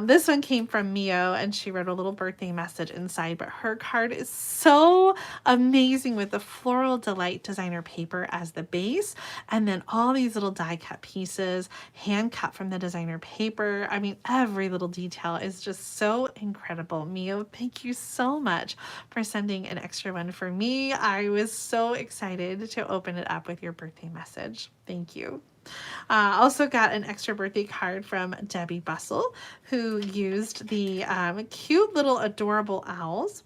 This one came from Mio, and she wrote a little birthday message inside, but her card is so amazing with the Floral Delight designer paper as the base, and then all these little die cut pieces, hand cut from the designer paper. I mean, every little detail is just so incredible. Mio, thank you so much for sending an extra one for me. I was so excited to open it up with your birthday message. Thank you. Also got an extra birthday card from Debbie Bustle, who used the cute little adorable owls.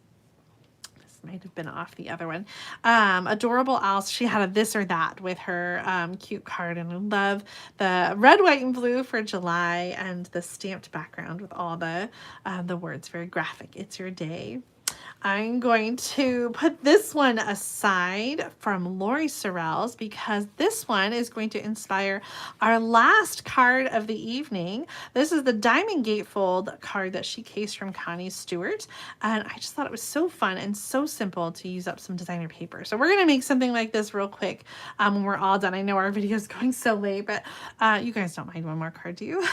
Might have been off the other one. Adorable owls. She had a this or that with her cute card, and I love the red, white, and blue for July, and the stamped background with all the words. Very graphic. It's your day. I'm going to put this one aside from Lori Sorrell's, because this one is going to inspire our last card of the evening. This is the Diamond Gatefold card that she cased from Connie Stewart, and I just thought it was so fun and so simple to use up some designer paper. So we're going to make something like this real quick when we're all done. I know our video is going so late, but you guys don't mind one more card, do you?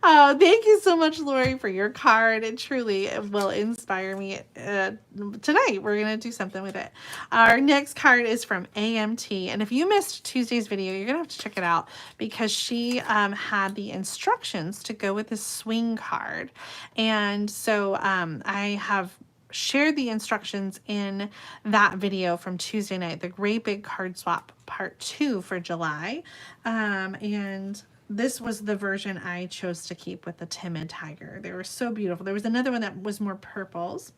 Thank you so much, Lori, for your card. It truly will inspire me. Tonight, we're going to do something with it. Our next card is from AMT. And if you missed Tuesday's video, you're going to have to check it out, because she had the instructions to go with this swing card. And so I have shared the instructions in that video from Tuesday night, the Great Big Card Swap Part 2 for July. And this was the version I chose to keep with the Timid Tiger. They were so beautiful. There was another one that was more purples.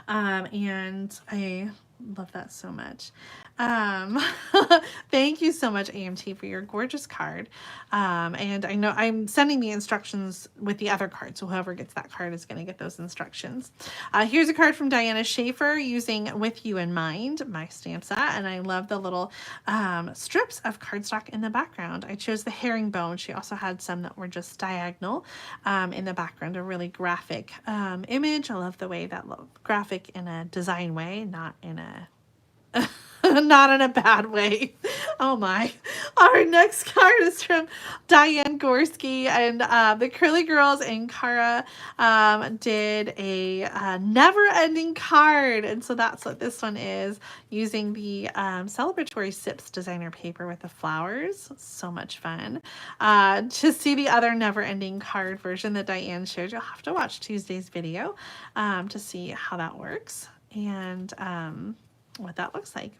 And I love that so much. Um, thank you so much, AMT, for your gorgeous card. And I know I'm sending the instructions with the other card, so whoever gets that card is going to get those instructions. Here's a card from Diana Schaefer using With You in Mind, my stamp set, and I love the little strips of cardstock in the background. I chose the herringbone. She also had some that were just diagonal in the background, a really graphic image. I love the way that looked graphic in a design way, not in a not in a bad way. Oh my. Our next card is from Diane Gorski, and the Curly Girls and Cara did a never-ending card, and so that's what this one is, using the Celebratory Sips designer paper with the flowers. So much fun. To see the other never-ending card version that Diane showed, you'll have to watch Tuesday's video to see how that works and what that looks like.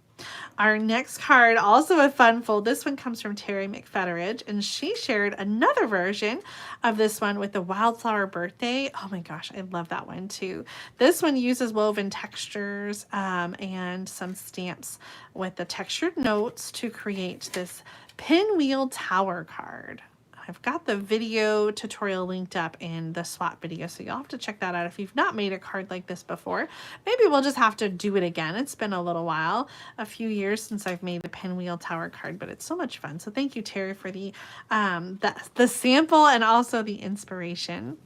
Our next card, also a fun fold. This one comes from Terry McFetteridge, and she shared another version of this one with the Wildflower Birthday. Oh my gosh, I love that one too. This one uses woven textures and some stamps with the textured notes to create this pinwheel tower card. I've got the video tutorial linked up in the swap video, so you'll have to check that out if you've not made a card like this before. Maybe we'll just have to do it again. It's been a little while, a few years since I've made the pinwheel tower card, but it's so much fun. So thank you, Terry, for the sample and also the inspiration.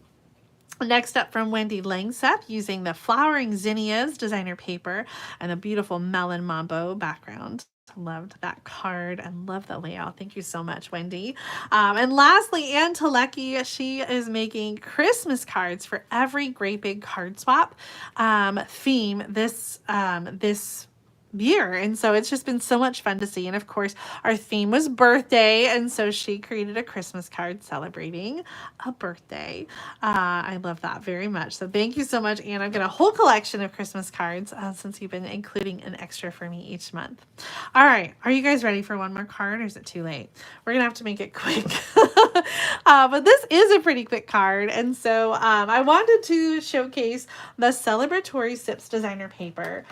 Next up from Wendy Langseth, using the Flowering Zinnias designer paper and a beautiful melon mambo background. Loved that card and love the layout. Thank you so much, Wendy. And lastly, Ann Telecki, she is making Christmas cards for every Great Big Card Swap theme this year, and so it's just been so much fun to see. And of course, our theme was birthday, and so she created a Christmas card celebrating a birthday. I love that very much. So thank you so much, Anne. I've got a whole collection of Christmas cards since you've been including an extra for me each month. All right, are you guys ready for one more card, or is it too late? We're gonna have to make it quick. But this is a pretty quick card, and so I wanted to showcase the Celebratory Sips designer paper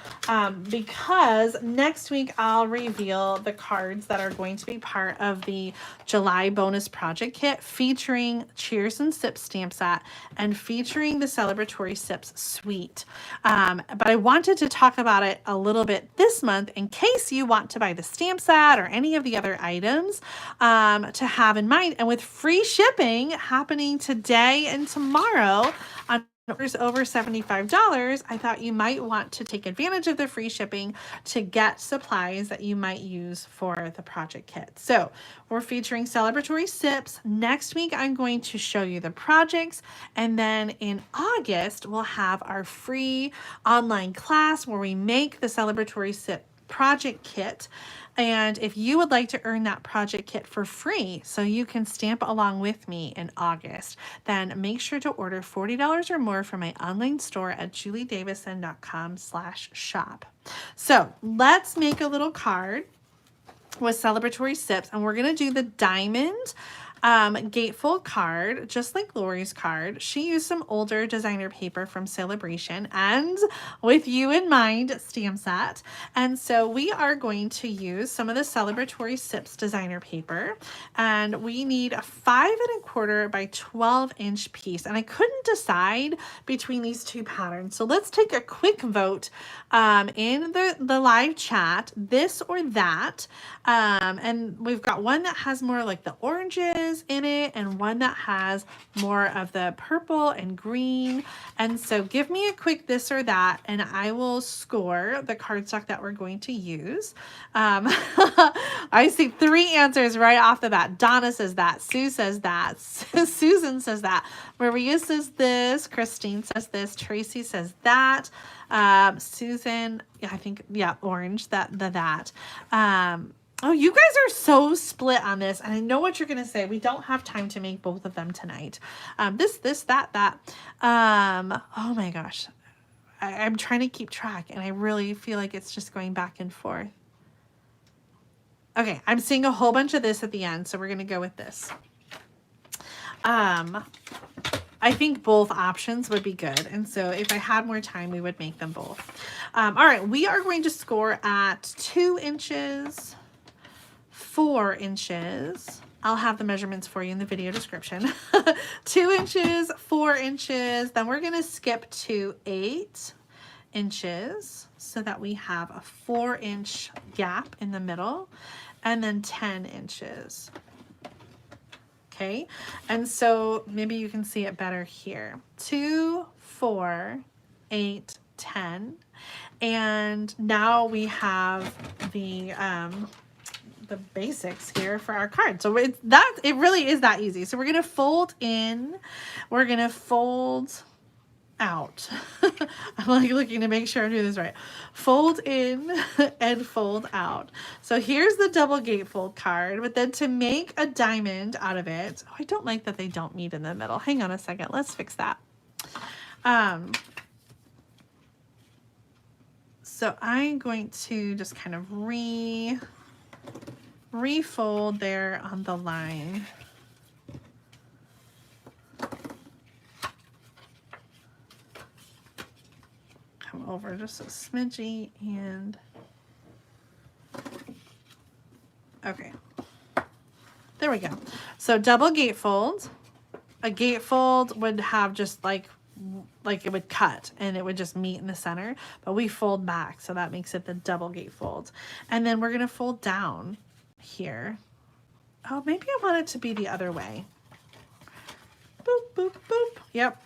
because next week I'll reveal the cards that are going to be part of the July bonus project kit, featuring Cheers and Sips stamp set and featuring the Celebratory Sips suite. But I wanted to talk about it a little bit this month in case you want to buy the stamp set or any of the other items to have in mind. And with free shipping happening today and tomorrow on orders over $75, I thought you might want to take advantage of the free shipping to get supplies that you might use for the project kit. So we're featuring Celebratory Sips. Next week, I'm going to show you the projects. And then in August, we'll have our free online class where we make the Celebratory Sip project kit. And if you would like to earn that project kit for free so you can stamp along with me in August, then make sure to order $40 or more from my online store at juliedavison.com/shop. So let's make a little card with Celebratory Sips, and we're going to do the diamond gatefold card, just like Lori's card. She used some older designer paper from Celebration and With You in Mind stamp set. And so we are going to use some of the Celebratory Sips designer paper, and we need a 5 1/4 by 12-inch piece. And I couldn't decide between these two patterns. So let's take a quick vote in the live chat, this or that. And we've got one that has more like the oranges in it and one that has more of the purple and green. And so give me a quick this or that and I will score the cardstock that we're going to use. I see 3 answers right off the bat. Donna says that, Sue says that, Susan says that, Maria says this, Christine says this, Tracy says that, Susan, yeah, I think, yeah, orange, that. Oh, you guys are so split on this, and I know what you're going to say. We don't have time to make both of them tonight. This, that. Oh my gosh. I'm trying to keep track, and I really feel like it's just going back and forth. Okay, I'm seeing a whole bunch of this at the end, so we're going to go with this. I think both options would be good. And so if I had more time, we would make them both. All right, we are going to score at 2 inches, 4 inches. I'll have the measurements for you in the video description. 2 inches, 4 inches. Then we're going to skip to 8 inches so that we have a 4-inch gap in the middle, and then 10 inches. Okay, and so maybe you can see it better here. 2, 4, 8, 10. And now we have the basics here for our card. So it really is that easy. So we're going to fold in, we're going to fold out. I'm like looking to make sure I'm doing this right. Fold in and fold out. So here's the double gatefold card, but then to make a diamond out of it, oh, I don't like that they don't meet in the middle. Hang on a second. Let's fix that. So I'm going to just kind of refold there on the line. Come over just a smidgy and okay. There we go. So double gatefold. A gatefold would have just like it would cut and it would just meet in the center, but we fold back, so that makes it the double gatefold. And then we're going to fold down here. Oh, maybe I want it to be the other way. Boop, boop, boop. Yep.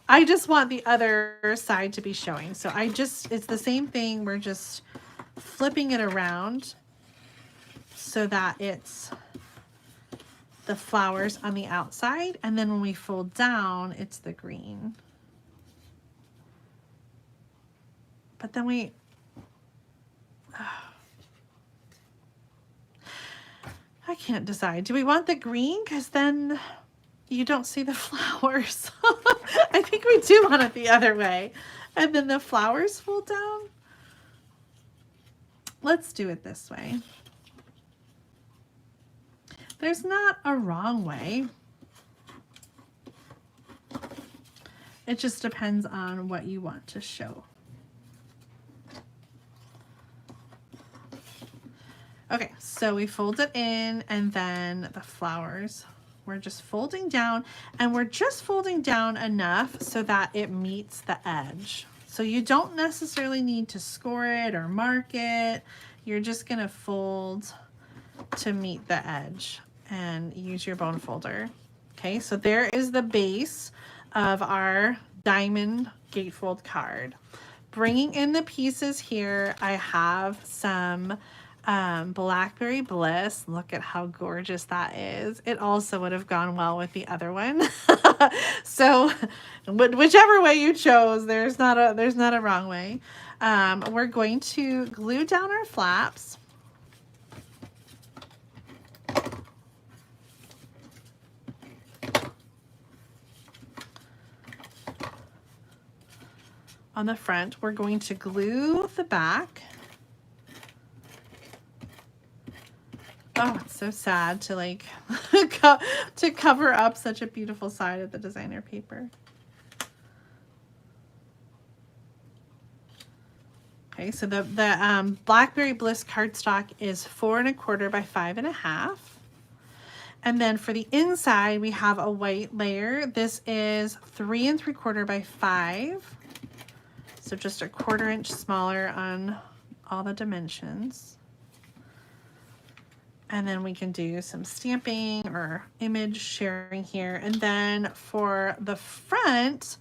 I just want the other side to be showing. So it's the same thing. We're just flipping it around so that it's the flowers on the outside, and then when we fold down, it's the green. But then I can't decide. Do we want the green? Because then you don't see the flowers. I think we do want it the other way. And then the flowers fold down. Let's do it this way. There's not a wrong way. It just depends on what you want to show. Okay, so we fold it in, and then the flowers, we're just folding down, and we're just folding down enough so that it meets the edge. So you don't necessarily need to score it or mark it. You're just gonna fold to meet the edge and use your bone folder. Okay, so there is the base of our diamond gatefold card. Bringing in the pieces here, I have some Blackberry Bliss. Look at how gorgeous that is. It also would have gone well with the other one. So whichever way you chose, there's not a wrong way. We're going to glue down our flaps. On the front, we're going to glue the back. Oh, it's so sad to like to cover up such a beautiful side of the designer paper. Okay, so the Blackberry Bliss cardstock is 4 1/4 by 5 1/2. And then for the inside, we have a white layer. This is 3 3/4 by 5. So just a 1/4 inch smaller on all the dimensions. And then we can do some stamping or image sharing here. And then for the front,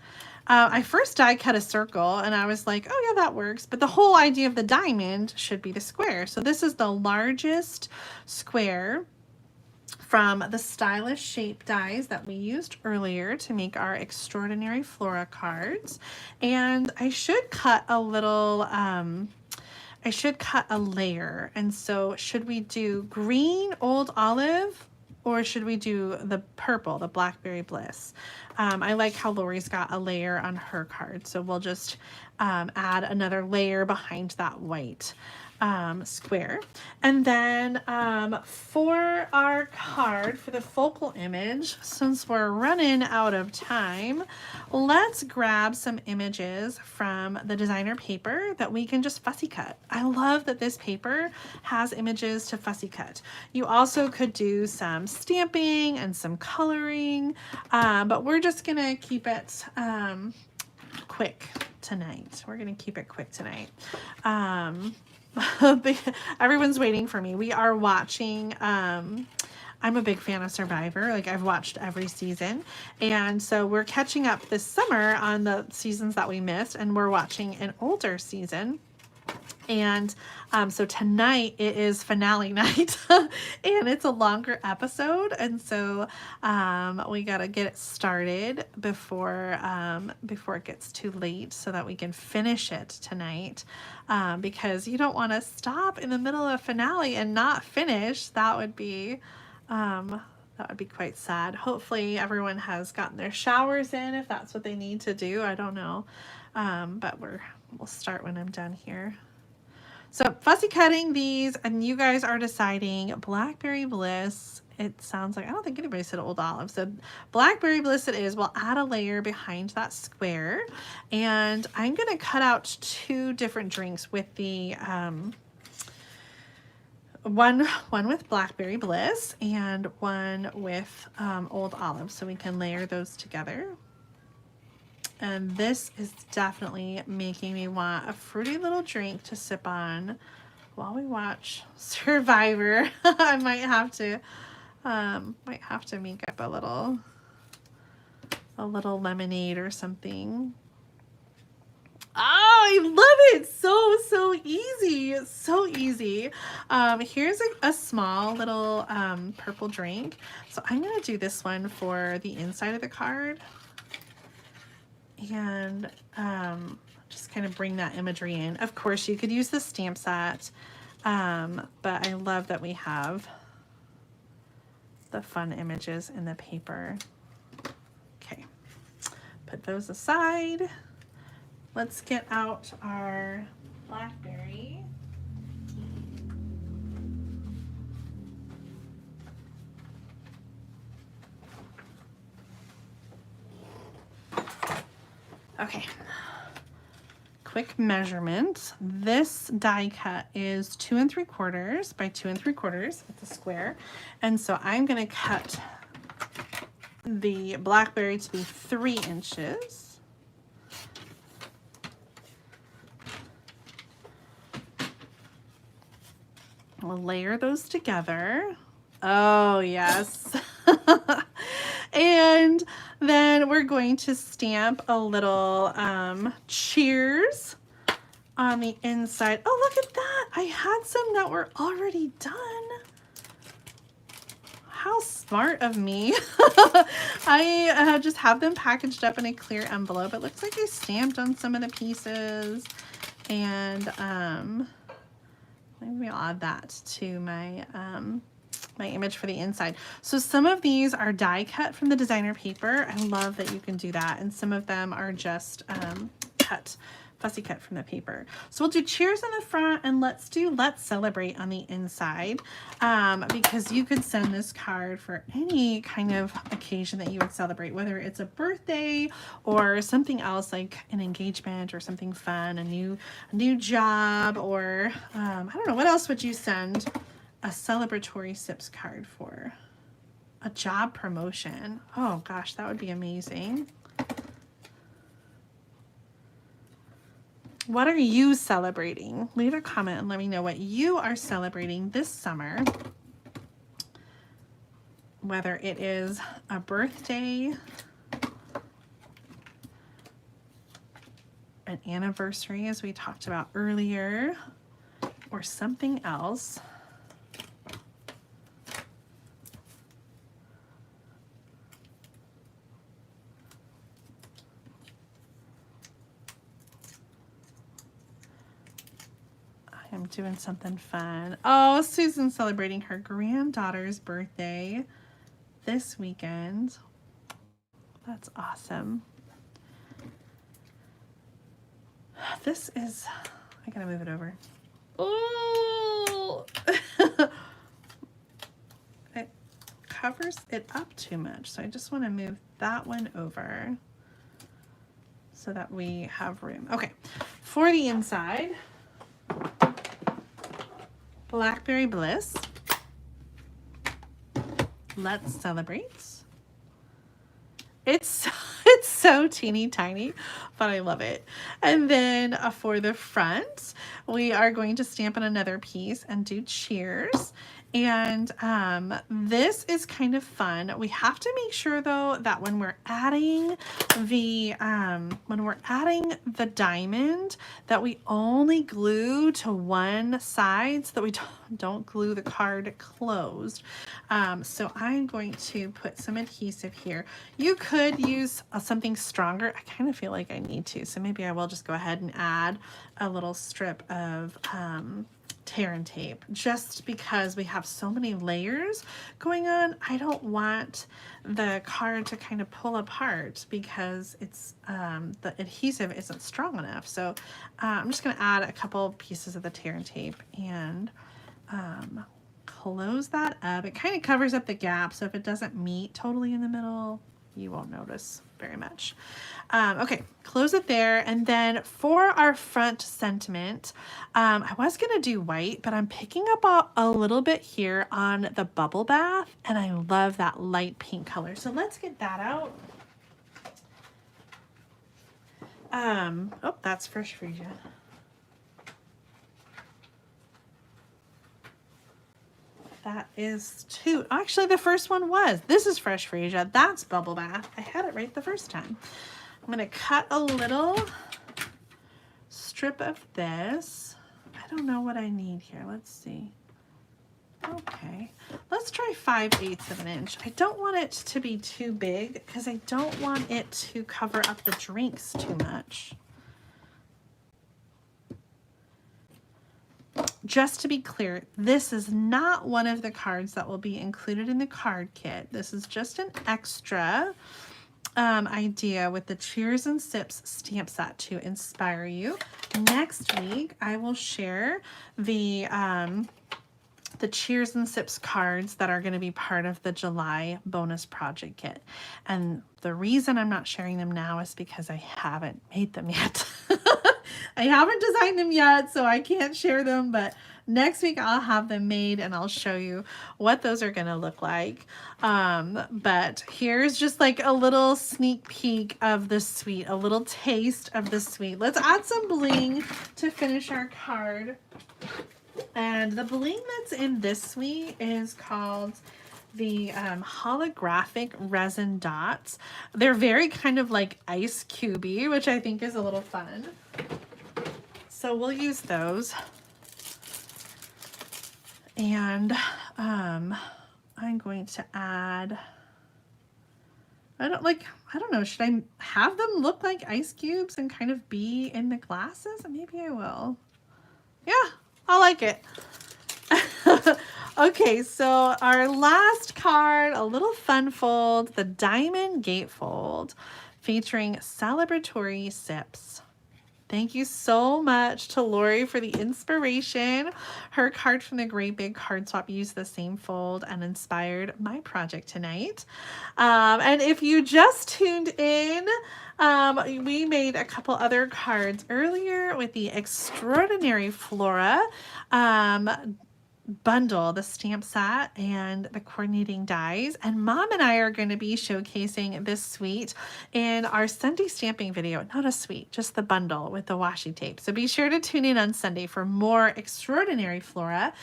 I first die cut a circle and I was like, oh yeah, that works. But the whole idea of the diamond should be the square. So this is the largest square from the stylish shape dies that we used earlier to make our extraordinary Flora cards. And I should cut a little, I should cut a layer. And so should we do green old olive, or should we do the purple, the Blackberry Bliss? I like how Lori's got a layer on her card. So we'll just add another layer behind that white. square. And then for our card, for the focal image, since we're running out of time, let's grab some images from the designer paper that we can just fussy cut. I love that this paper has images to fussy cut. You also could do some stamping and some coloring, but we're just gonna keep it quick tonight. We're gonna keep it quick tonight. Everyone's waiting for me. We are watching, I'm a big fan of Survivor. Like, I've watched every season. And so we're catching up this summer on the seasons that we missed, and we're watching an older season. And so tonight it is finale night and it's a longer episode. And so we got to get it started before it gets too late so that we can finish it tonight, because you don't want to stop in the middle of a finale and not finish. That would be quite sad. Hopefully everyone has gotten their showers in if that's what they need to do. I don't know. But we'll start when I'm done here. So fussy cutting these, and you guys are deciding Blackberry Bliss. It sounds like, I don't think anybody said Old Olive. So Blackberry Bliss it is. We'll add a layer behind that square. And I'm going to cut out 2 different drinks with the one with Blackberry Bliss and one with Old Olive. So we can layer those together. And this is definitely making me want a fruity little drink to sip on while we watch Survivor. I might have to make up a little lemonade or something. Oh, I love it. So easy. So easy. Here's a small little purple drink. So I'm going to do this one for the inside of the card. And just kind of bring that imagery in. Of course, you could use the stamp set, but I love that we have the fun images in the paper. Okay, put those aside. Let's get out our Blackberry. Okay, quick measurement. This die cut is 2 3/4 by 2 3/4. It's a square. And so I'm going to cut the Blackberry to be 3 inches. We'll layer those together. Oh, yes. And then we're going to stamp a little cheers on the inside. Oh, look at that. I had some that were already done. How smart of me. I just have them packaged up in a clear envelope. It looks like I stamped on some of the pieces. And maybe I'll add that to my my image for the inside. So some of these are die cut from the designer paper. I love that you can do that. And some of them are just fussy cut from the paper. So we'll do cheers in the front, and let's celebrate on the inside, because you could send this card for any kind of occasion that you would celebrate, whether it's a birthday or something else like an engagement or something fun, a new job, or I don't know, what else would you send a celebratory sips card for? A job promotion. Oh gosh, that would be amazing. What are you celebrating? Leave a comment and let me know what you are celebrating this summer. Whether it is a birthday, an anniversary, as we talked about earlier, or something else. I'm doing something fun. Oh, Susan's celebrating her granddaughter's birthday this weekend. That's awesome. This is, I gotta move it over. Oh, it covers it up too much. So I just want to move that one over so that we have room. Okay, for the inside, Blackberry Bliss. Let's celebrate. It's so teeny tiny, but I love it. And then for the front, we are going to stamp on another piece and do cheers. And this is kind of fun. We have to make sure though that when we're adding the diamond, that we only glue to one side so that we don't glue the card closed. So I'm going to put some adhesive here. You could use something stronger. I kind of feel like I need to, so maybe I will just go ahead and add a little strip of tear and tape, just because we have so many layers going on. I don't want the card to kind of pull apart because it's the adhesive isn't strong enough. So I'm just going to add a couple pieces of the tear and tape and close that up. It kind of covers up the gap, so if it doesn't meet totally in the middle, you won't notice very much. Okay, close it there. And then for our front sentiment, I was gonna do white, but I'm picking up a little bit here on the bubble bath, and I love that light pink color. So let's get that out. Oh, that's Fresh Freesia. That is two. Actually, the first one was. This is Fresh Freesia. That's Bubble Bath. I had it right the first time. I'm going to cut a little strip of this. I don't know what I need here. Let's see. Okay. Let's try 5/8 of an inch. I don't want it to be too big because I don't want it to cover up the drinks too much. Just to be clear, this is not one of the cards that will be included in the card kit. This is just an extra idea with the Cheers and Sips stamp set to inspire you. Next week, I will share the Cheers and Sips cards that are going to be part of the July bonus project kit. And the reason I'm not sharing them now is because I haven't made them yet. I haven't designed them yet, so I can't share them, but next week I'll have them made and I'll show you what those are going to look like. But here's just like a little sneak peek of the suite, a little taste of the suite. Let's add some bling to finish our card. And the bling that's in this suite is called the holographic resin dots. They're very kind of like ice cubey, which I think is a little fun. So we'll use those. And I'm going to add, I don't know, should I have them look like ice cubes and kind of be in the glasses? Maybe I will. Yeah, I like it. Okay, so our last card, a little fun fold, the Diamond Gatefold, featuring Celebratory Sips. Thank you so much to Lori for the inspiration. Her card from the Great Big Card Swap used the same fold and inspired my project tonight. And if you just tuned in, we made a couple other cards earlier with the Extraordinary Flora bundle, the stamp set and the coordinating dies, and Mom and I are going to be showcasing this suite in our Sunday stamping video. Not a suite, just the bundle with the washi tape. So be sure to tune in on Sunday for more Extraordinary Flora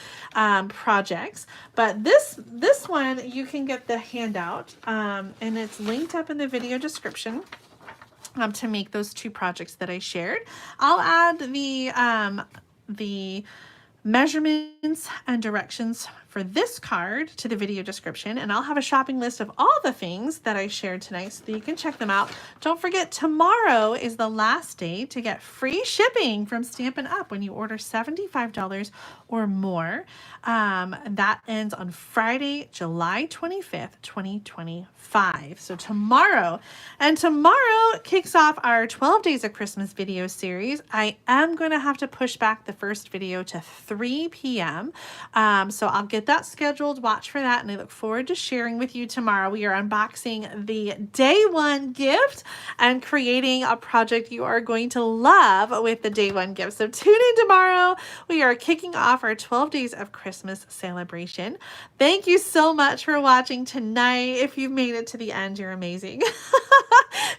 projects. But this one, you can get the handout and it's linked up in the video description to make those two projects that I shared. I'll add the measurements and directions for this card to the video description, and I'll have a shopping list of all the things that I shared tonight so that you can check them out. Don't forget, tomorrow is the last day to get free shipping from Stampin' Up! When you order $75 or more. That ends on Friday, July 25th, 2025. So tomorrow, and tomorrow kicks off our 12 Days of Christmas video series. I am going to have to push back the first video to 3 p.m. So I'll get that scheduled. Watch for that, and I look forward to sharing with you tomorrow. We are unboxing the day one gift and creating a project you are going to love with the day one gift. So tune in tomorrow. We are kicking off our 12 Days of Christmas celebration. Thank you so much for watching tonight. If you've made it to the end, you're amazing.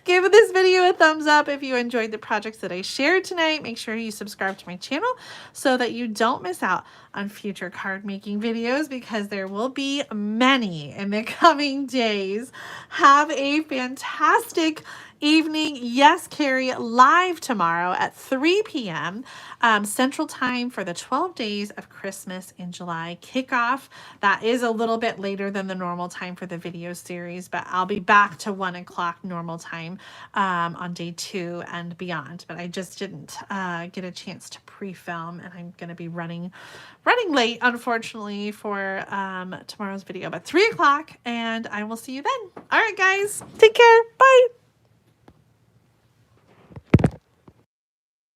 Give this video a thumbs up if you enjoyed the projects that I shared tonight. Make sure you subscribe to my channel so that you don't miss out on future card making videos, because there will be many in the coming days. Have a fantastic evening. Yes, Carrie, live tomorrow at 3 p.m. Central Time for the 12 Days of Christmas in July kickoff. That is a little bit later than the normal time for the video series, but I'll be back to 1 o'clock normal time on day 2 and beyond. But I just didn't get a chance to pre-film, and I'm going to be running late, unfortunately, for tomorrow's video. But 3 o'clock, and I will see you then. All right, guys, take care. Bye.